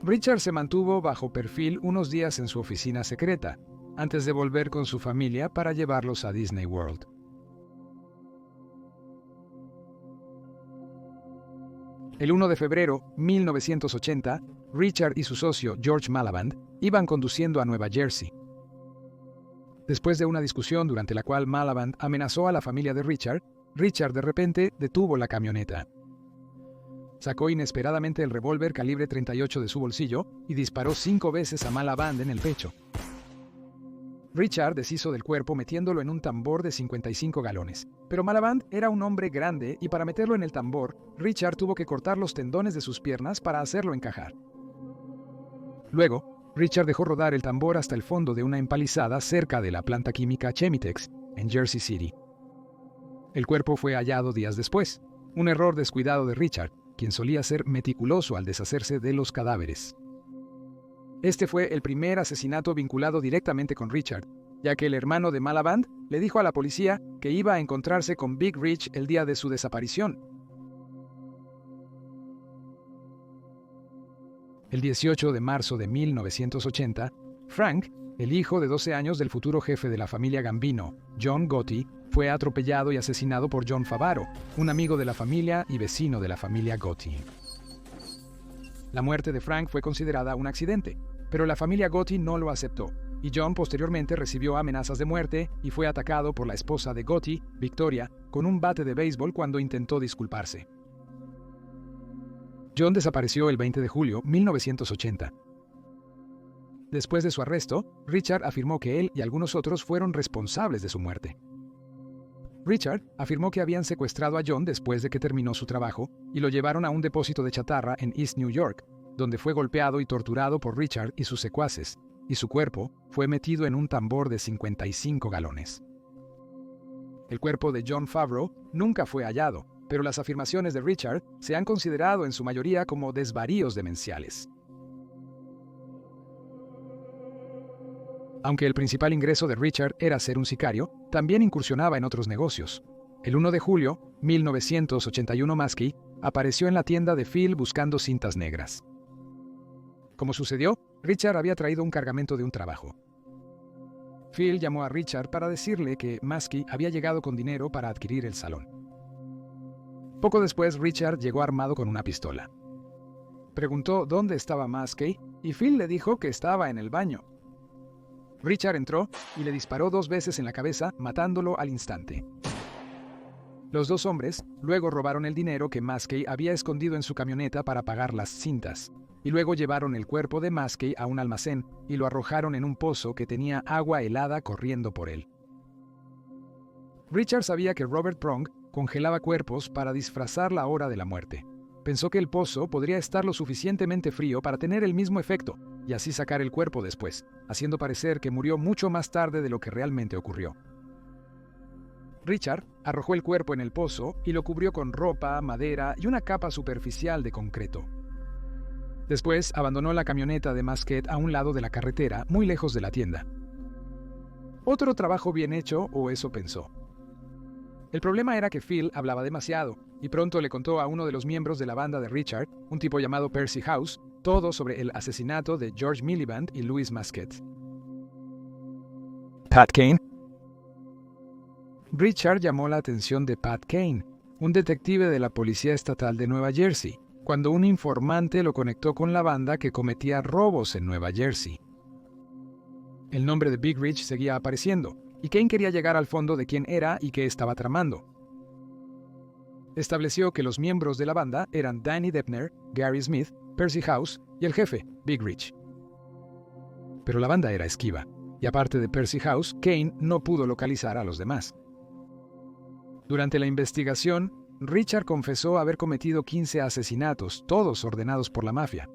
Richard se mantuvo bajo perfil unos días en su oficina secreta, antes de volver con su familia para llevarlos a Disney World. El 1 de febrero de 1980, Richard y su socio George Malaband iban conduciendo a Nueva Jersey. Después de una discusión durante la cual Malaband amenazó a la familia de Richard, Richard de repente detuvo la camioneta. Sacó inesperadamente el revólver calibre .38 de su bolsillo y disparó 5 veces a Malaband en el pecho. Richard deshizo del cuerpo metiéndolo en un tambor de 55 galones. Pero Malaband era un hombre grande y para meterlo en el tambor, Richard tuvo que cortar los tendones de sus piernas para hacerlo encajar. Luego, Richard dejó rodar el tambor hasta el fondo de una empalizada cerca de la planta química Chemitex, en Jersey City. El cuerpo fue hallado días después, un error descuidado de Richard, quien solía ser meticuloso al deshacerse de los cadáveres. Este fue el primer asesinato vinculado directamente con Richard, ya que el hermano de Malaband le dijo a la policía que iba a encontrarse con Big Rich el día de su desaparición. El 18 de marzo de 1980, Frank, el hijo de 12 años del futuro jefe de la familia Gambino, John Gotti, fue atropellado y asesinado por John Favaro, un amigo de la familia y vecino de la familia Gotti. La muerte de Frank fue considerada un accidente, pero la familia Gotti no lo aceptó, y John posteriormente recibió amenazas de muerte y fue atacado por la esposa de Gotti, Victoria, con un bate de béisbol cuando intentó disculparse. John desapareció el 20 de julio de 1980. Después de su arresto, Richard afirmó que él y algunos otros fueron responsables de su muerte. Richard afirmó que habían secuestrado a John después de que terminó su trabajo y lo llevaron a un depósito de chatarra en East New York, donde fue golpeado y torturado por Richard y sus secuaces, y su cuerpo fue metido en un tambor de 55 galones. El cuerpo de John Favreau nunca fue hallado, pero las afirmaciones de Richard se han considerado en su mayoría como desvaríos demenciales. Aunque el principal ingreso de Richard era ser un sicario, también incursionaba en otros negocios. El 1 de julio de 1981, Maskey apareció en la tienda de Phil buscando cintas negras. Como sucedió, Richard había traído un cargamento de un trabajo. Phil llamó a Richard para decirle que Maskey había llegado con dinero para adquirir el salón. Poco después, Richard llegó armado con una pistola. Preguntó dónde estaba Maskey y Phil le dijo que estaba en el baño. Richard entró y le disparó 2 veces en la cabeza, matándolo al instante. Los 2 hombres luego robaron el dinero que Maskey había escondido en su camioneta para pagar las cintas, y luego llevaron el cuerpo de Maskey a un almacén y lo arrojaron en un pozo que tenía agua helada corriendo por él. Richard sabía que Robert Prong congelaba cuerpos para disfrazar la hora de la muerte. Pensó que el pozo podría estar lo suficientemente frío para tener el mismo efecto y así sacar el cuerpo después, haciendo parecer que murió mucho más tarde de lo que realmente ocurrió. Richard arrojó el cuerpo en el pozo y lo cubrió con ropa, madera y una capa superficial de concreto. Después abandonó la camioneta de Musket a un lado de la carretera, muy lejos de la tienda. Otro trabajo bien hecho, o eso pensó. El problema era que Phil hablaba demasiado, y pronto le contó a uno de los miembros de la banda de Richard, un tipo llamado Percy House, todo sobre el asesinato de George Miliband y Louis Musket. Pat Kane. Richard llamó la atención de Pat Kane, un detective de la Policía Estatal de Nueva Jersey, cuando un informante lo conectó con la banda que cometía robos en Nueva Jersey. El nombre de Big Rich seguía apareciendo, y Kane quería llegar al fondo de quién era y qué estaba tramando. Estableció que los miembros de la banda eran Danny Deppner, Gary Smith, Percy House y el jefe, Big Rich. Pero la banda era esquiva, y aparte de Percy House, Kane no pudo localizar a los demás. Durante la investigación, Richard confesó haber cometido 15 asesinatos, todos ordenados por la mafia.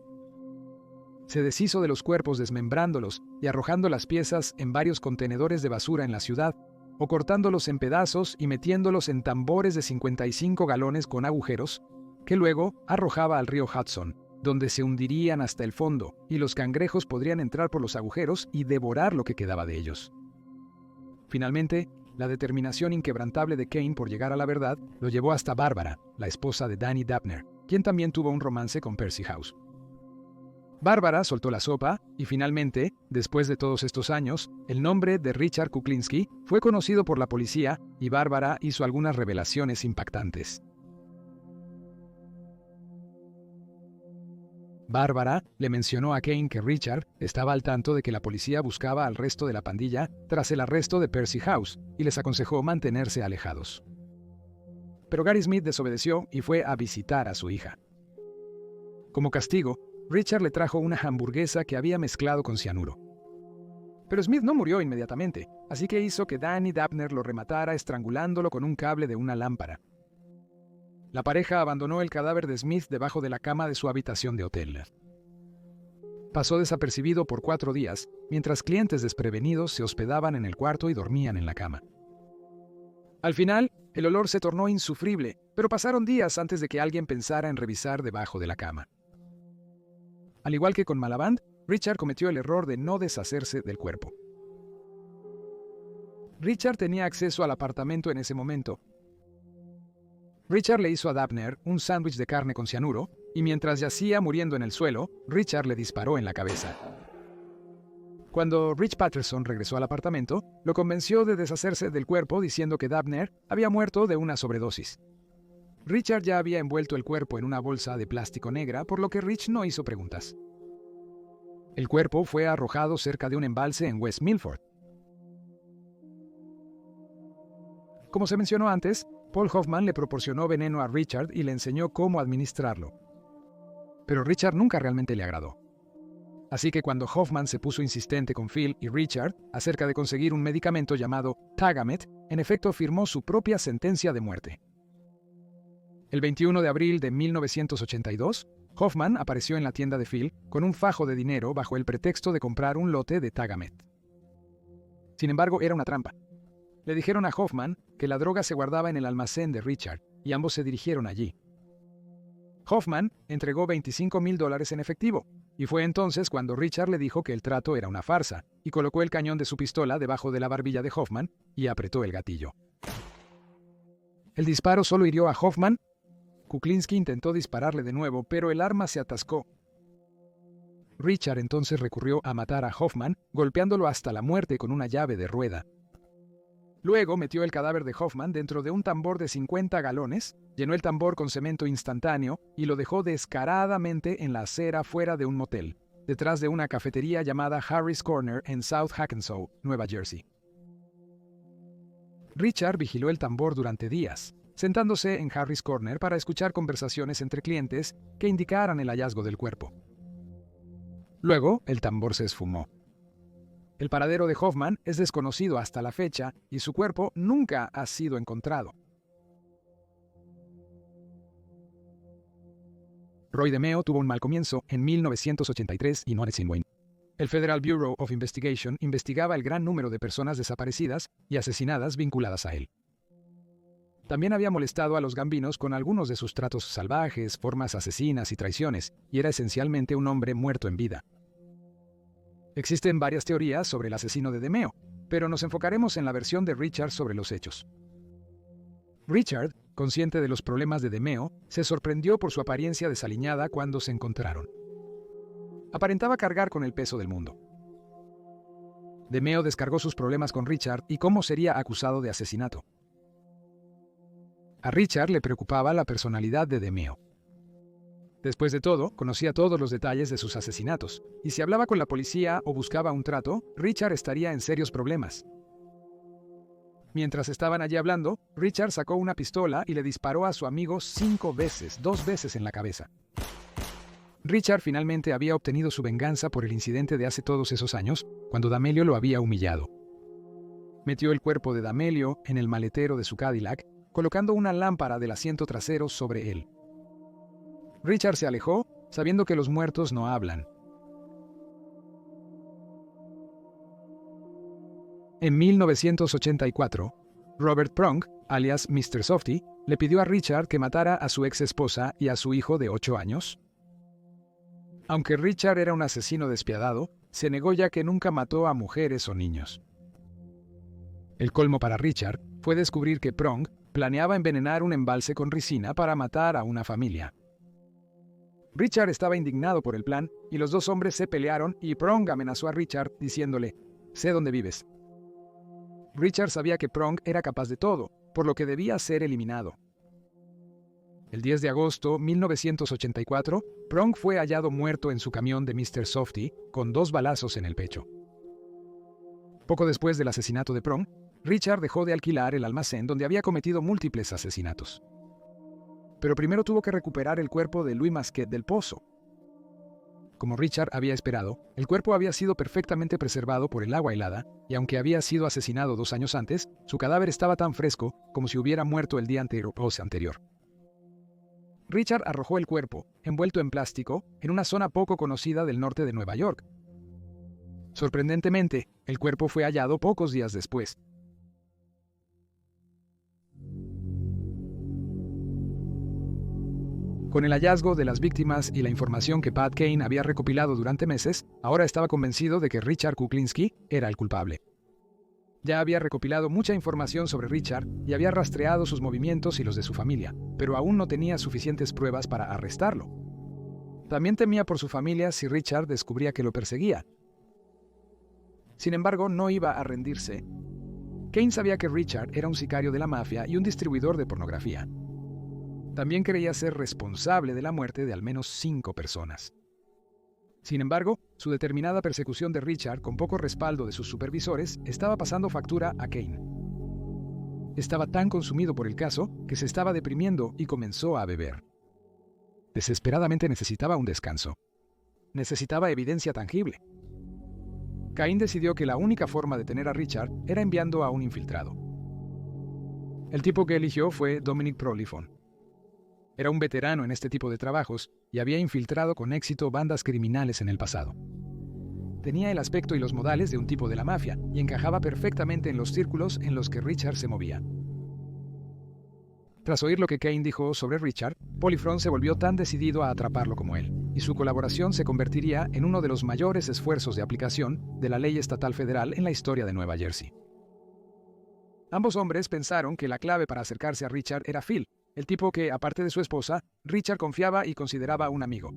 Se deshizo de los cuerpos desmembrándolos y arrojando las piezas en varios contenedores de basura en la ciudad, o cortándolos en pedazos y metiéndolos en tambores de 55 galones con agujeros, que luego arrojaba al río Hudson, donde se hundirían hasta el fondo, y los cangrejos podrían entrar por los agujeros y devorar lo que quedaba de ellos. Finalmente, la determinación inquebrantable de Kane por llegar a la verdad lo llevó hasta Barbara, la esposa de Danny Deppner, quien también tuvo un romance con Percy House. Barbara soltó la sopa y finalmente, después de todos estos años, el nombre de Richard Kuklinski fue conocido por la policía y Barbara hizo algunas revelaciones impactantes. Barbara le mencionó a Kane que Richard estaba al tanto de que la policía buscaba al resto de la pandilla tras el arresto de Percy House y les aconsejó mantenerse alejados. Pero Gary Smith desobedeció y fue a visitar a su hija. Como castigo, Richard le trajo una hamburguesa que había mezclado con cianuro. Pero Smith no murió inmediatamente, así que hizo que Danny Deppner lo rematara estrangulándolo con un cable de una lámpara. La pareja abandonó el cadáver de Smith debajo de la cama de su habitación de hotel. Pasó desapercibido por 4 días, mientras clientes desprevenidos se hospedaban en el cuarto y dormían en la cama. Al final, el olor se tornó insufrible, pero pasaron días antes de que alguien pensara en revisar debajo de la cama. Al igual que con Miliband, Richard cometió el error de no deshacerse del cuerpo. Richard tenía acceso al apartamento en ese momento. Richard le hizo a Deppner un sándwich de carne con cianuro, y mientras yacía muriendo en el suelo, Richard le disparó en la cabeza. Cuando Rich Patterson regresó al apartamento, lo convenció de deshacerse del cuerpo diciendo que Deppner había muerto de una sobredosis. Richard ya había envuelto el cuerpo en una bolsa de plástico negra, por lo que Rich no hizo preguntas. El cuerpo fue arrojado cerca de un embalse en West Milford. Como se mencionó antes, Paul Hoffman le proporcionó veneno a Richard y le enseñó cómo administrarlo. Pero Richard nunca realmente le agradó. Así que cuando Hoffman se puso insistente con Phil y Richard acerca de conseguir un medicamento llamado Tagamet, en efecto firmó su propia sentencia de muerte. El 21 de abril de 1982, Hoffman apareció en la tienda de Phil con un fajo de dinero bajo el pretexto de comprar un lote de Tagamet. Sin embargo, era una trampa. Le dijeron a Hoffman que la droga se guardaba en el almacén de Richard, y ambos se dirigieron allí. Hoffman entregó $25,000 en efectivo, y fue entonces cuando Richard le dijo que el trato era una farsa, y colocó el cañón de su pistola debajo de la barbilla de Hoffman y apretó el gatillo. El disparo solo hirió a Hoffman. Kuklinski intentó dispararle de nuevo, pero el arma se atascó. Richard entonces recurrió a matar a Hoffman, golpeándolo hasta la muerte con una llave de rueda. Luego metió el cadáver de Hoffman dentro de un tambor de 50 galones, llenó el tambor con cemento instantáneo y lo dejó descaradamente en la acera fuera de un motel, detrás de una cafetería llamada Harry's Corner en South Hackensaw, Nueva Jersey. Richard vigiló el tambor durante días, sentándose en Harry's Corner para escuchar conversaciones entre clientes que indicaran el hallazgo del cuerpo. Luego, el tambor se esfumó. El paradero de Hoffman es desconocido hasta la fecha y su cuerpo nunca ha sido encontrado. Roy DeMeo tuvo un mal comienzo en 1983 y no sin Wayne. El Federal Bureau of Investigation investigaba el gran número de personas desaparecidas y asesinadas vinculadas a él. También había molestado a los Gambinos con algunos de sus tratos salvajes, formas asesinas y traiciones, y era esencialmente un hombre muerto en vida. Existen varias teorías sobre el asesino de DeMeo, pero nos enfocaremos en la versión de Richard sobre los hechos. Richard, consciente de los problemas de DeMeo, se sorprendió por su apariencia desaliñada cuando se encontraron. Aparentaba cargar con el peso del mundo. DeMeo descargó sus problemas con Richard y cómo sería acusado de asesinato. A Richard le preocupaba la personalidad de DeMeo. Después de todo, conocía todos los detalles de sus asesinatos, y si hablaba con la policía o buscaba un trato, Richard estaría en serios problemas. Mientras estaban allí hablando, Richard sacó una pistola y le disparó a su amigo 5 veces, 2 veces en la cabeza. Richard finalmente había obtenido su venganza por el incidente de hace todos esos años, cuando D'Amelio lo había humillado. Metió el cuerpo de D'Amelio en el maletero de su Cadillac, colocando una lámpara del asiento trasero sobre él. Richard se alejó, sabiendo que los muertos no hablan. En 1984, Robert Prong, alias Mr. Softy, le pidió a Richard que matara a su ex esposa y a su hijo de 8 años. Aunque Richard era un asesino despiadado, se negó ya que nunca mató a mujeres o niños. El colmo para Richard fue descubrir que Prong planeaba envenenar un embalse con ricina para matar a una familia. Richard estaba indignado por el plan y los dos hombres se pelearon y Prong amenazó a Richard diciéndole: «Sé dónde vives». Richard sabía que Prong era capaz de todo, por lo que debía ser eliminado. El 10 de agosto de 1984, Prong fue hallado muerto en su camión de Mr. Softy con 2 balazos en el pecho. Poco después del asesinato de Prong, Richard dejó de alquilar el almacén donde había cometido múltiples asesinatos. Pero primero tuvo que recuperar el cuerpo de Louis Masquet del Pozo. Como Richard había esperado, el cuerpo había sido perfectamente preservado por el agua helada, y aunque había sido asesinado 2 años antes, su cadáver estaba tan fresco como si hubiera muerto el día anterior. Richard arrojó el cuerpo, envuelto en plástico, en una zona poco conocida del norte de Nueva York. Sorprendentemente, el cuerpo fue hallado pocos días después. Con el hallazgo de las víctimas y la información que Pat Kane había recopilado durante meses, ahora estaba convencido de que Richard Kuklinski era el culpable. Ya había recopilado mucha información sobre Richard y había rastreado sus movimientos y los de su familia, pero aún no tenía suficientes pruebas para arrestarlo. También temía por su familia si Richard descubría que lo perseguía. Sin embargo, no iba a rendirse. Kane sabía que Richard era un sicario de la mafia y un distribuidor de pornografía. También creía ser responsable de la muerte de al menos 5 personas. Sin embargo, su determinada persecución de Richard, con poco respaldo de sus supervisores, estaba pasando factura a Kane. Estaba tan consumido por el caso que se estaba deprimiendo y comenzó a beber. Desesperadamente necesitaba un descanso. Necesitaba evidencia tangible. Kane decidió que la única forma de tener a Richard era enviando a un infiltrado. El tipo que eligió fue Dominic Prolifone. Era un veterano en este tipo de trabajos y había infiltrado con éxito bandas criminales en el pasado. Tenía el aspecto y los modales de un tipo de la mafia y encajaba perfectamente en los círculos en los que Richard se movía. Tras oír lo que Kane dijo sobre Richard, Prolifone se volvió tan decidido a atraparlo como él, y su colaboración se convertiría en uno de los mayores esfuerzos de aplicación de la ley estatal federal en la historia de Nueva Jersey. Ambos hombres pensaron que la clave para acercarse a Richard era Phil, el tipo que, aparte de su esposa, Richard confiaba y consideraba un amigo.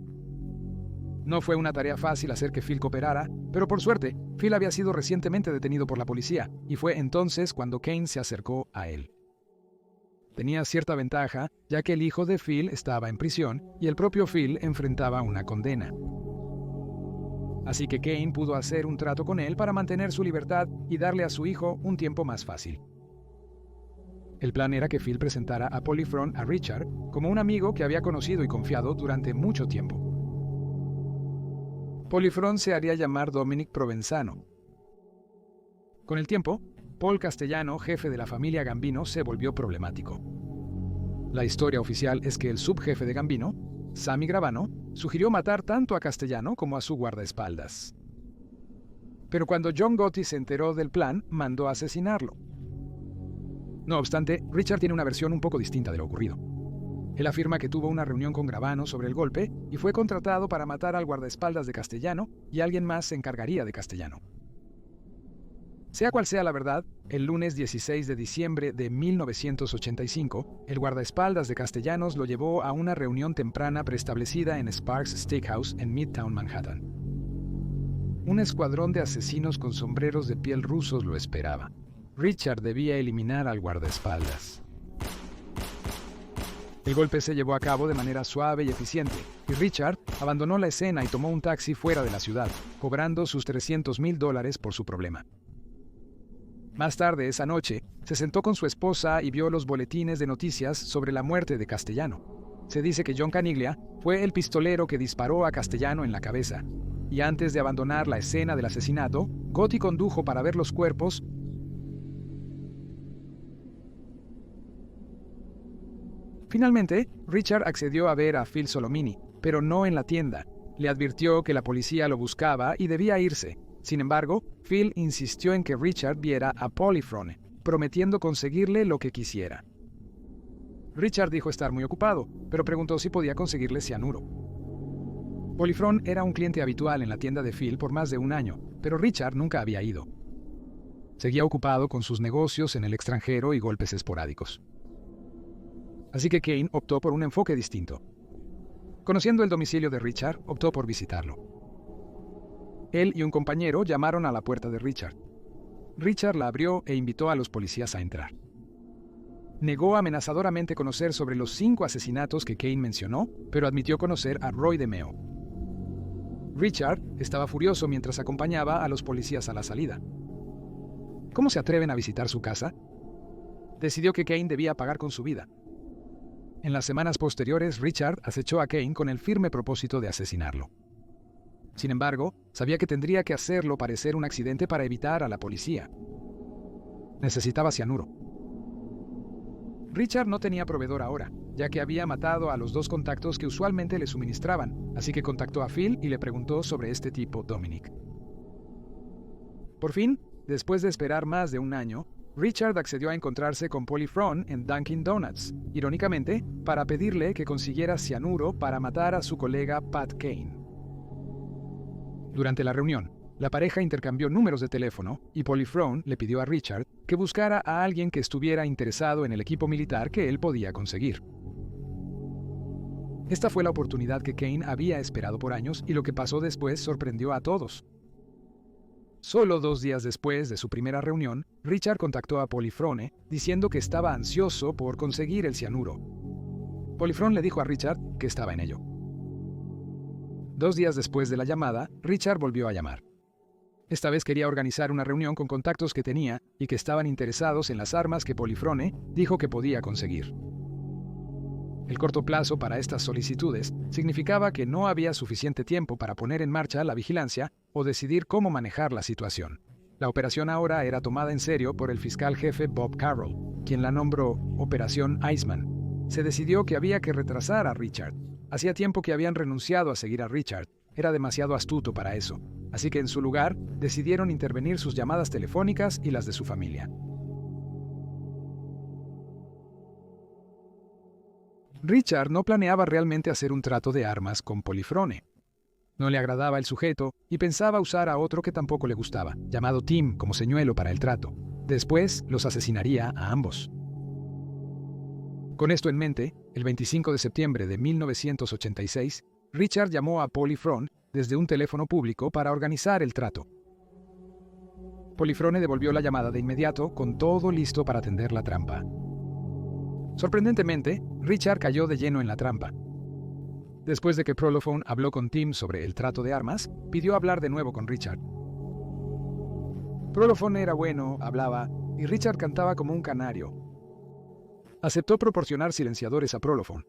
No fue una tarea fácil hacer que Phil cooperara, pero por suerte, Phil había sido recientemente detenido por la policía, y fue entonces cuando Kane se acercó a él. Tenía cierta ventaja, ya que el hijo de Phil estaba en prisión y el propio Phil enfrentaba una condena. Así que Kane pudo hacer un trato con él para mantener su libertad y darle a su hijo un tiempo más fácil. El plan era que Phil presentara a Prolifone a Richard como un amigo que había conocido y confiado durante mucho tiempo. Prolifone se haría llamar Dominic Provenzano. Con el tiempo, Paul Castellano, jefe de la familia Gambino, se volvió problemático. La historia oficial es que el subjefe de Gambino, Sammy Gravano, sugirió matar tanto a Castellano como a su guardaespaldas. Pero cuando John Gotti se enteró del plan, mandó a asesinarlo. No obstante, Richard tiene una versión un poco distinta de lo ocurrido. Él afirma que tuvo una reunión con Gravano sobre el golpe y fue contratado para matar al guardaespaldas de Castellano y alguien más se encargaría de Castellano. Sea cual sea la verdad, el lunes 16 de diciembre de 1985, el guardaespaldas de Castellanos lo llevó a una reunión temprana preestablecida en Sparks Steakhouse en Midtown Manhattan. Un escuadrón de asesinos con sombreros de piel rusos lo esperaba. Richard debía eliminar al guardaespaldas. El golpe se llevó a cabo de manera suave y eficiente, y Richard abandonó la escena y tomó un taxi fuera de la ciudad, cobrando sus $300,000 por su problema. Más tarde esa noche, se sentó con su esposa y vio los boletines de noticias sobre la muerte de Castellano. Se dice que John Caniglia fue el pistolero que disparó a Castellano en la cabeza, y antes de abandonar la escena del asesinato, Gotti condujo para ver los cuerpos. Finalmente, Richard accedió a ver a Phil Solomini, pero no en la tienda. Le advirtió que la policía lo buscaba y debía irse. Sin embargo, Phil insistió en que Richard viera a Polifrone, prometiendo conseguirle lo que quisiera. Richard dijo estar muy ocupado, pero preguntó si podía conseguirle cianuro. Polifrone era un cliente habitual en la tienda de Phil por más de un año, pero Richard nunca había ido. Seguía ocupado con sus negocios en el extranjero y golpes esporádicos. Así que Kane optó por un enfoque distinto. Conociendo el domicilio de Richard, optó por visitarlo. Él y un compañero llamaron a la puerta de Richard. Richard la abrió e invitó a los policías a entrar. Negó amenazadoramente conocer sobre los 5 asesinatos que Kane mencionó, pero admitió conocer a Roy DeMeo. Richard estaba furioso mientras acompañaba a los policías a la salida. ¿Cómo se atreven a visitar su casa? Decidió que Kane debía pagar con su vida. En las semanas posteriores, Richard acechó a Kane con el firme propósito de asesinarlo. Sin embargo, sabía que tendría que hacerlo parecer un accidente para evitar a la policía. Necesitaba cianuro. Richard no tenía proveedor ahora, ya que había matado a los 2 contactos que usualmente le suministraban, así que contactó a Phil y le preguntó sobre este tipo, Dominic. Por fin, después de esperar más de un año, Richard accedió a encontrarse con Polifrone en Dunkin' Donuts, irónicamente, para pedirle que consiguiera cianuro para matar a su colega Pat Kane. Durante la reunión, la pareja intercambió números de teléfono y Polifrone le pidió a Richard que buscara a alguien que estuviera interesado en el equipo militar que él podía conseguir. Esta fue la oportunidad que Kane había esperado por años y lo que pasó después sorprendió a todos. Solo 2 días después de su primera reunión, Richard contactó a Polifrone diciendo que estaba ansioso por conseguir el cianuro. Polifrone le dijo a Richard que estaba en ello. 2 días después de la llamada, Richard volvió a llamar. Esta vez quería organizar una reunión con contactos que tenía y que estaban interesados en las armas que Polifrone dijo que podía conseguir. El corto plazo para estas solicitudes significaba que no había suficiente tiempo para poner en marcha la vigilancia o decidir cómo manejar la situación. La operación ahora era tomada en serio por el fiscal jefe Bob Carroll, quien la nombró Operación Iceman. Se decidió que había que retrasar a Richard. Hacía tiempo que habían renunciado a seguir a Richard. Era demasiado astuto para eso. Así que en su lugar, decidieron intervenir sus llamadas telefónicas y las de su familia. Richard no planeaba realmente hacer un trato de armas con Polifrone. No le agradaba el sujeto y pensaba usar a otro que tampoco le gustaba, llamado Tim, como señuelo para el trato. Después los asesinaría a ambos. Con esto en mente, el 25 de septiembre de 1986, Richard llamó a Polifrone desde un teléfono público para organizar el trato. Polifrone devolvió la llamada de inmediato con todo listo para tender la trampa. Sorprendentemente, Richard cayó de lleno en la trampa. Después de que Polifrone habló con Tim sobre el trato de armas, pidió hablar de nuevo con Richard. Polifrone era bueno, hablaba, y Richard cantaba como un canario. Aceptó proporcionar silenciadores a Polifrone.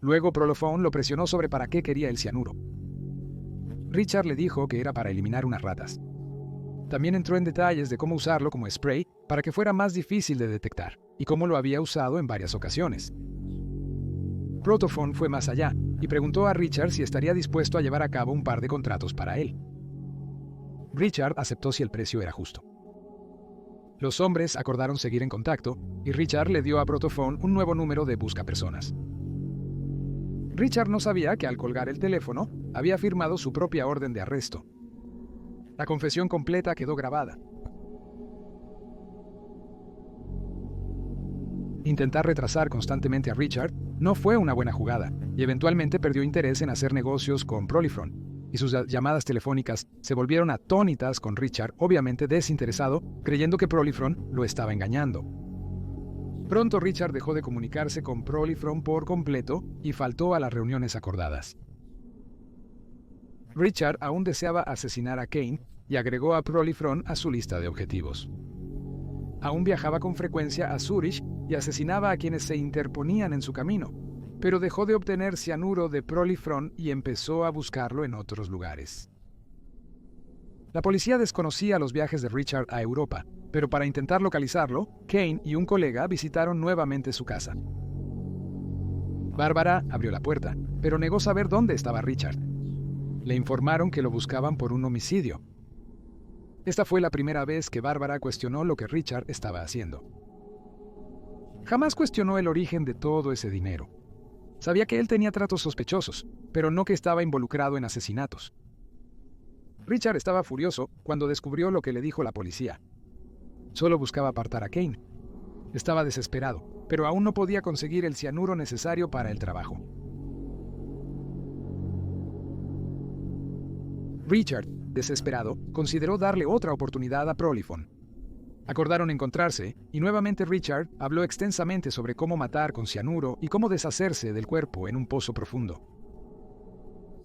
Luego Polifrone lo presionó sobre para qué quería el cianuro. Richard le dijo que era para eliminar unas ratas. También entró en detalles de cómo usarlo como spray para que fuera más difícil de detectar y cómo lo había usado en varias ocasiones. Protophone fue más allá y preguntó a Richard si estaría dispuesto a llevar a cabo un par de contratos para él. Richard aceptó si el precio era justo. Los hombres acordaron seguir en contacto y Richard le dio a Protophone un nuevo número de buscapersonas. Richard no sabía que al colgar el teléfono había firmado su propia orden de arresto. La confesión completa quedó grabada. Intentar retrasar constantemente a Richard no fue una buena jugada y eventualmente perdió interés en hacer negocios con Proliphron, y sus llamadas telefónicas se volvieron atónitas con Richard, obviamente desinteresado, creyendo que Proliphron lo estaba engañando. Pronto Richard dejó de comunicarse con Proliphron por completo y faltó a las reuniones acordadas. Richard aún deseaba asesinar a Kane y agregó a Proliphron a su lista de objetivos. Aún viajaba con frecuencia a Zúrich y asesinaba a quienes se interponían en su camino, pero dejó de obtener cianuro de Proliphron y empezó a buscarlo en otros lugares. La policía desconocía los viajes de Richard a Europa, pero para intentar localizarlo, Kane y un colega visitaron nuevamente su casa. Bárbara abrió la puerta, pero negó saber dónde estaba Richard. Le informaron que lo buscaban por un homicidio. Esta fue la primera vez que Bárbara cuestionó lo que Richard estaba haciendo. Jamás cuestionó el origen de todo ese dinero. Sabía que él tenía tratos sospechosos, pero no que estaba involucrado en asesinatos. Richard estaba furioso cuando descubrió lo que le dijo la policía. Solo buscaba apartar a Kane. Estaba desesperado, pero aún no podía conseguir el cianuro necesario para el trabajo. Richard, desesperado, consideró darle otra oportunidad a Proliphron. Acordaron encontrarse, y nuevamente Richard habló extensamente sobre cómo matar con cianuro y cómo deshacerse del cuerpo en un pozo profundo.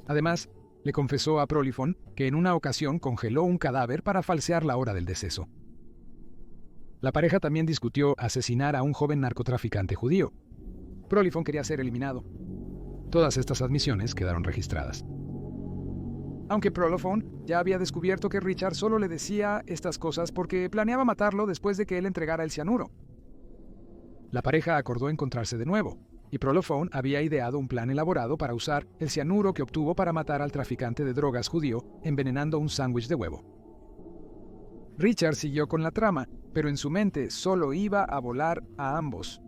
Además, le confesó a Proliphron que en una ocasión congeló un cadáver para falsear la hora del deceso. La pareja también discutió asesinar a un joven narcotraficante judío. Proliphron quería ser eliminado. Todas estas admisiones quedaron registradas. Aunque Proliphron ya había descubierto que Richard solo le decía estas cosas porque planeaba matarlo después de que él entregara el cianuro. La pareja acordó encontrarse de nuevo, y Proliphron había ideado un plan elaborado para usar el cianuro que obtuvo para matar al traficante de drogas judío envenenando un sándwich de huevo. Richard siguió con la trama, pero en su mente solo iba a volar a ambos.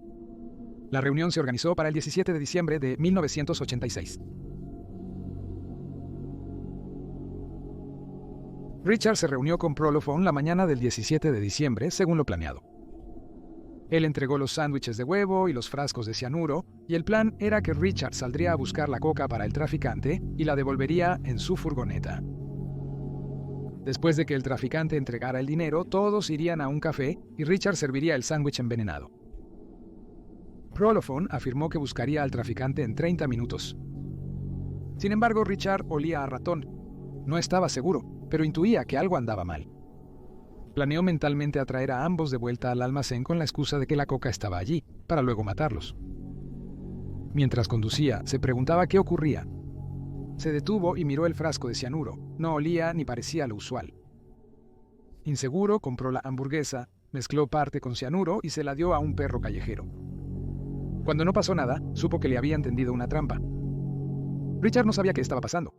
La reunión se organizó para el 17 de diciembre de 1986. Richard se reunió con Proliphron la mañana del 17 de diciembre, según lo planeado. Él entregó los sándwiches de huevo y los frascos de cianuro, y el plan era que Richard saldría a buscar la coca para el traficante y la devolvería en su furgoneta. Después de que el traficante entregara el dinero, todos irían a un café y Richard serviría el sándwich envenenado. Proliphron afirmó que buscaría al traficante en 30 minutos. Sin embargo, Richard olía a ratón. No estaba seguro, pero intuía que algo andaba mal. Planeó mentalmente atraer a ambos de vuelta al almacén con la excusa de que la coca estaba allí, para luego matarlos. Mientras conducía, se preguntaba qué ocurría. Se detuvo y miró el frasco de cianuro. No olía ni parecía lo usual. Inseguro, compró la hamburguesa, mezcló parte con cianuro y se la dio a un perro callejero. Cuando no pasó nada, supo que le habían tendido una trampa. Richard no sabía qué estaba pasando.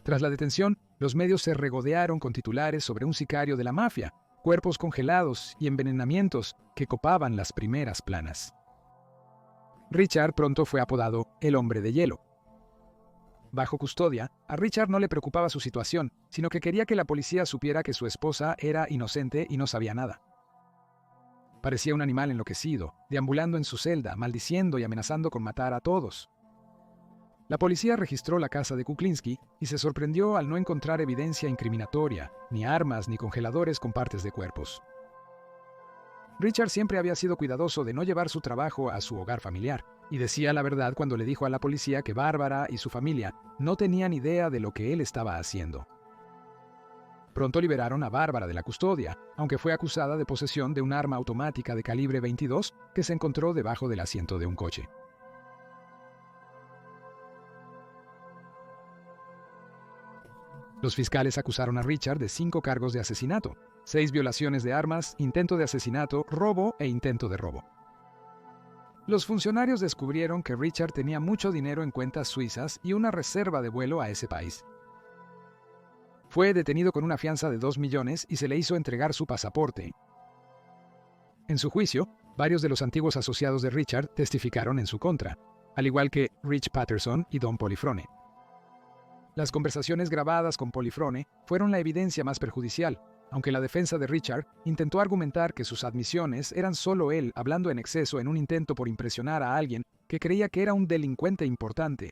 Tras la detención, los medios se regodearon con titulares sobre un sicario de la mafia, cuerpos congelados y envenenamientos que copaban las primeras planas. Richard pronto fue apodado el Hombre de Hielo. Bajo custodia, a Richard no le preocupaba su situación, sino que quería que la policía supiera que su esposa era inocente y no sabía nada. Parecía un animal enloquecido, deambulando en su celda, maldiciendo y amenazando con matar a todos. La policía registró la casa de Kuklinski y se sorprendió al no encontrar evidencia incriminatoria, ni armas ni congeladores con partes de cuerpos. Richard siempre había sido cuidadoso de no llevar su trabajo a su hogar familiar, y decía la verdad cuando le dijo a la policía que Bárbara y su familia no tenían idea de lo que él estaba haciendo. Pronto liberaron a Bárbara de la custodia, aunque fue acusada de posesión de un arma automática de calibre 22 que se encontró debajo del asiento de un coche. Los fiscales acusaron a Richard de 5 cargos de asesinato, 6 violaciones de armas, intento de asesinato, robo e intento de robo. Los funcionarios descubrieron que Richard tenía mucho dinero en cuentas suizas y una reserva de vuelo a ese país. Fue detenido con una fianza de 2 millones y se le hizo entregar su pasaporte. En su juicio, varios de los antiguos asociados de Richard testificaron en su contra, al igual que Rich Patterson y Don Polifrone. Las conversaciones grabadas con Polifrone fueron la evidencia más perjudicial, aunque la defensa de Richard intentó argumentar que sus admisiones eran solo él hablando en exceso en un intento por impresionar a alguien que creía que era un delincuente importante.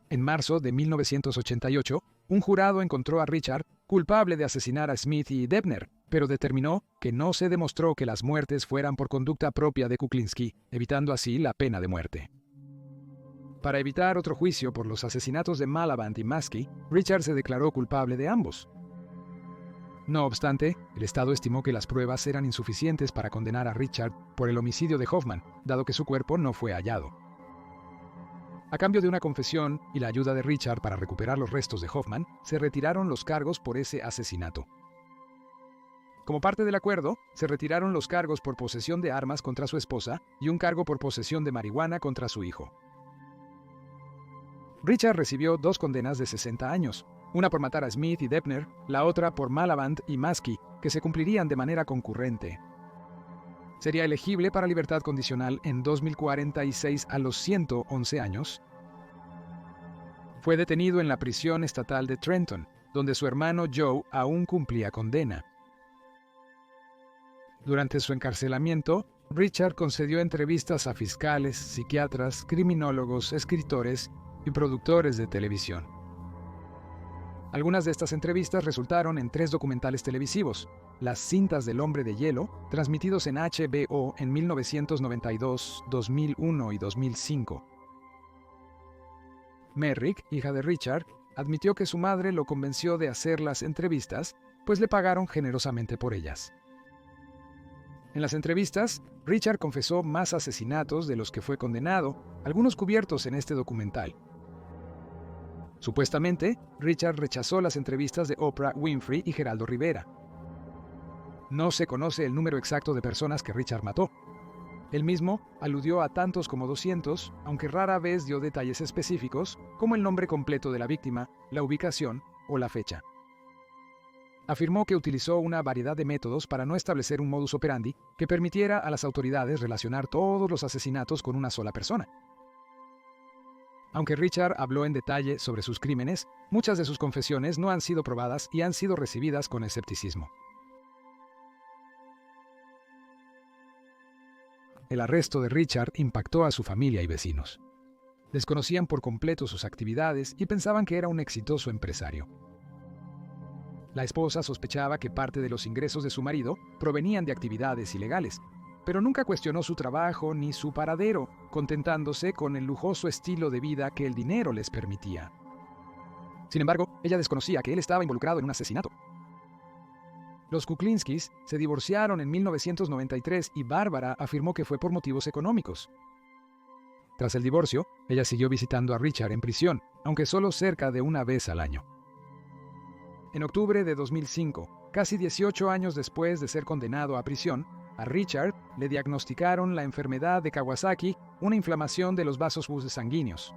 En marzo de 1988, un jurado encontró a Richard culpable de asesinar a Smith y Debner, pero determinó que no se demostró que las muertes fueran por conducta propia de Kuklinski, evitando así la pena de muerte. Para evitar otro juicio por los asesinatos de Malavant y Maskey, Richard se declaró culpable de ambos. No obstante, el Estado estimó que las pruebas eran insuficientes para condenar a Richard por el homicidio de Hoffman, dado que su cuerpo no fue hallado. A cambio de una confesión y la ayuda de Richard para recuperar los restos de Hoffman, se retiraron los cargos por ese asesinato. Como parte del acuerdo, se retiraron los cargos por posesión de armas contra su esposa y un cargo por posesión de marihuana contra su hijo. Richard recibió 2 condenas de 60 años, una por matar a Smith y Debner, la otra por Malavant y Maskey, que se cumplirían de manera concurrente. Sería elegible para libertad condicional en 2046 a los 111 años. Fue detenido en la prisión estatal de Trenton, donde su hermano Joe aún cumplía condena. Durante su encarcelamiento, Richard concedió entrevistas a fiscales, psiquiatras, criminólogos, escritores y productores de televisión. Algunas de estas entrevistas resultaron en 3 documentales televisivos, Las cintas del hombre de hielo, transmitidos en HBO en 1992, 2001 y 2005. Merrick, hija de Richard, admitió que su madre lo convenció de hacer las entrevistas, pues le pagaron generosamente por ellas. En las entrevistas, Richard confesó más asesinatos de los que fue condenado, algunos cubiertos en este documental. Supuestamente, Richard rechazó las entrevistas de Oprah Winfrey y Geraldo Rivera. No se conoce el número exacto de personas que Richard mató. Él mismo aludió a tantos como 200, aunque rara vez dio detalles específicos, como el nombre completo de la víctima, la ubicación o la fecha. Afirmó que utilizó una variedad de métodos para no establecer un modus operandi que permitiera a las autoridades relacionar todos los asesinatos con una sola persona. Aunque Richard habló en detalle sobre sus crímenes, muchas de sus confesiones no han sido probadas y han sido recibidas con escepticismo. El arresto de Richard impactó a su familia y vecinos. Desconocían por completo sus actividades y pensaban que era un exitoso empresario. La esposa sospechaba que parte de los ingresos de su marido provenían de actividades ilegales, pero nunca cuestionó su trabajo ni su paradero, contentándose con el lujoso estilo de vida que el dinero les permitía. Sin embargo, ella desconocía que él estaba involucrado en un asesinato. Los Kuklinskis se divorciaron en 1993 y Bárbara afirmó que fue por motivos económicos. Tras el divorcio, ella siguió visitando a Richard en prisión, aunque solo cerca de una vez al año. En octubre de 2005, casi 18 años después de ser condenado a prisión, a Richard le diagnosticaron la enfermedad de Kawasaki, una inflamación de los vasos sanguíneos.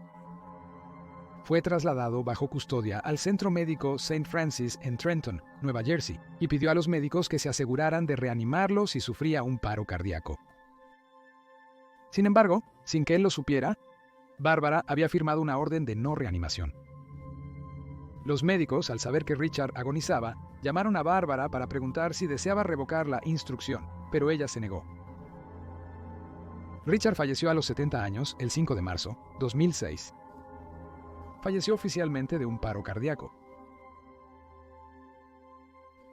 Fue trasladado bajo custodia al centro médico St. Francis en Trenton, Nueva Jersey, y pidió a los médicos que se aseguraran de reanimarlo si sufría un paro cardíaco. Sin embargo, sin que él lo supiera, Bárbara había firmado una orden de no reanimación. Los médicos, al saber que Richard agonizaba, llamaron a Bárbara para preguntar si deseaba revocar la instrucción, pero ella se negó. Richard falleció a los 70 años el 5 de marzo, 2006. Falleció oficialmente de un paro cardíaco.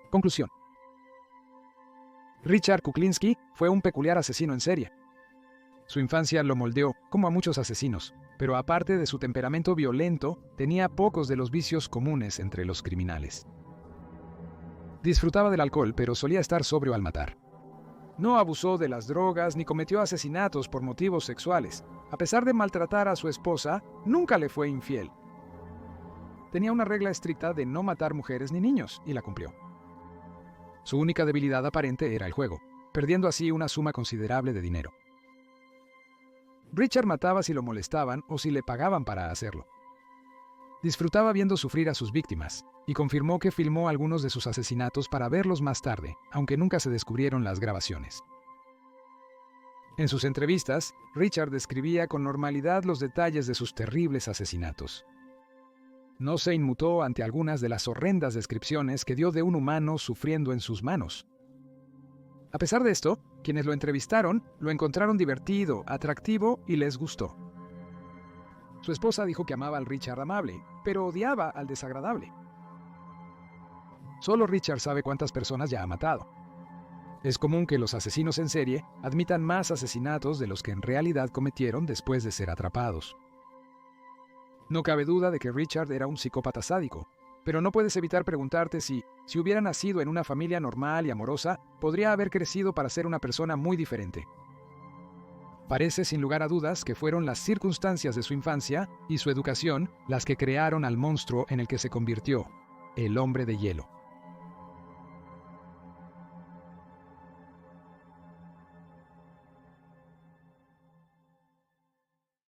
Conclusión. Richard Kuklinski fue un peculiar asesino en serie. Su infancia lo moldeó, como a muchos asesinos, pero aparte de su temperamento violento, tenía pocos de los vicios comunes entre los criminales. Disfrutaba del alcohol, pero solía estar sobrio al matar. No abusó de las drogas ni cometió asesinatos por motivos sexuales. A pesar de maltratar a su esposa, nunca le fue infiel. tenía una regla estricta de no matar mujeres ni niños, y la cumplió. Su única debilidad aparente era el juego, perdiendo así una suma considerable de dinero. Richard mataba si lo molestaban o si le pagaban para hacerlo. Disfrutaba viendo sufrir a sus víctimas, y confirmó que filmó algunos de sus asesinatos para verlos más tarde, aunque nunca se descubrieron las grabaciones. En sus entrevistas, Richard describía con normalidad los detalles de sus terribles asesinatos. No se inmutó ante algunas de las horrendas descripciones que dio de un humano sufriendo en sus manos. A pesar de esto, quienes lo entrevistaron lo encontraron divertido, atractivo y les gustó. Su esposa dijo que amaba al Richard amable, pero odiaba al desagradable. Solo Richard sabe cuántas personas ya ha matado. Es común que los asesinos en serie admitan más asesinatos de los que en realidad cometieron después de ser atrapados. No cabe duda de que Richard era un psicópata sádico, pero no puedes evitar preguntarte si hubiera nacido en una familia normal y amorosa, podría haber crecido para ser una persona muy diferente. Parece sin lugar a dudas que fueron las circunstancias de su infancia y su educación las que crearon al monstruo en el que se convirtió, el Hombre de Hielo.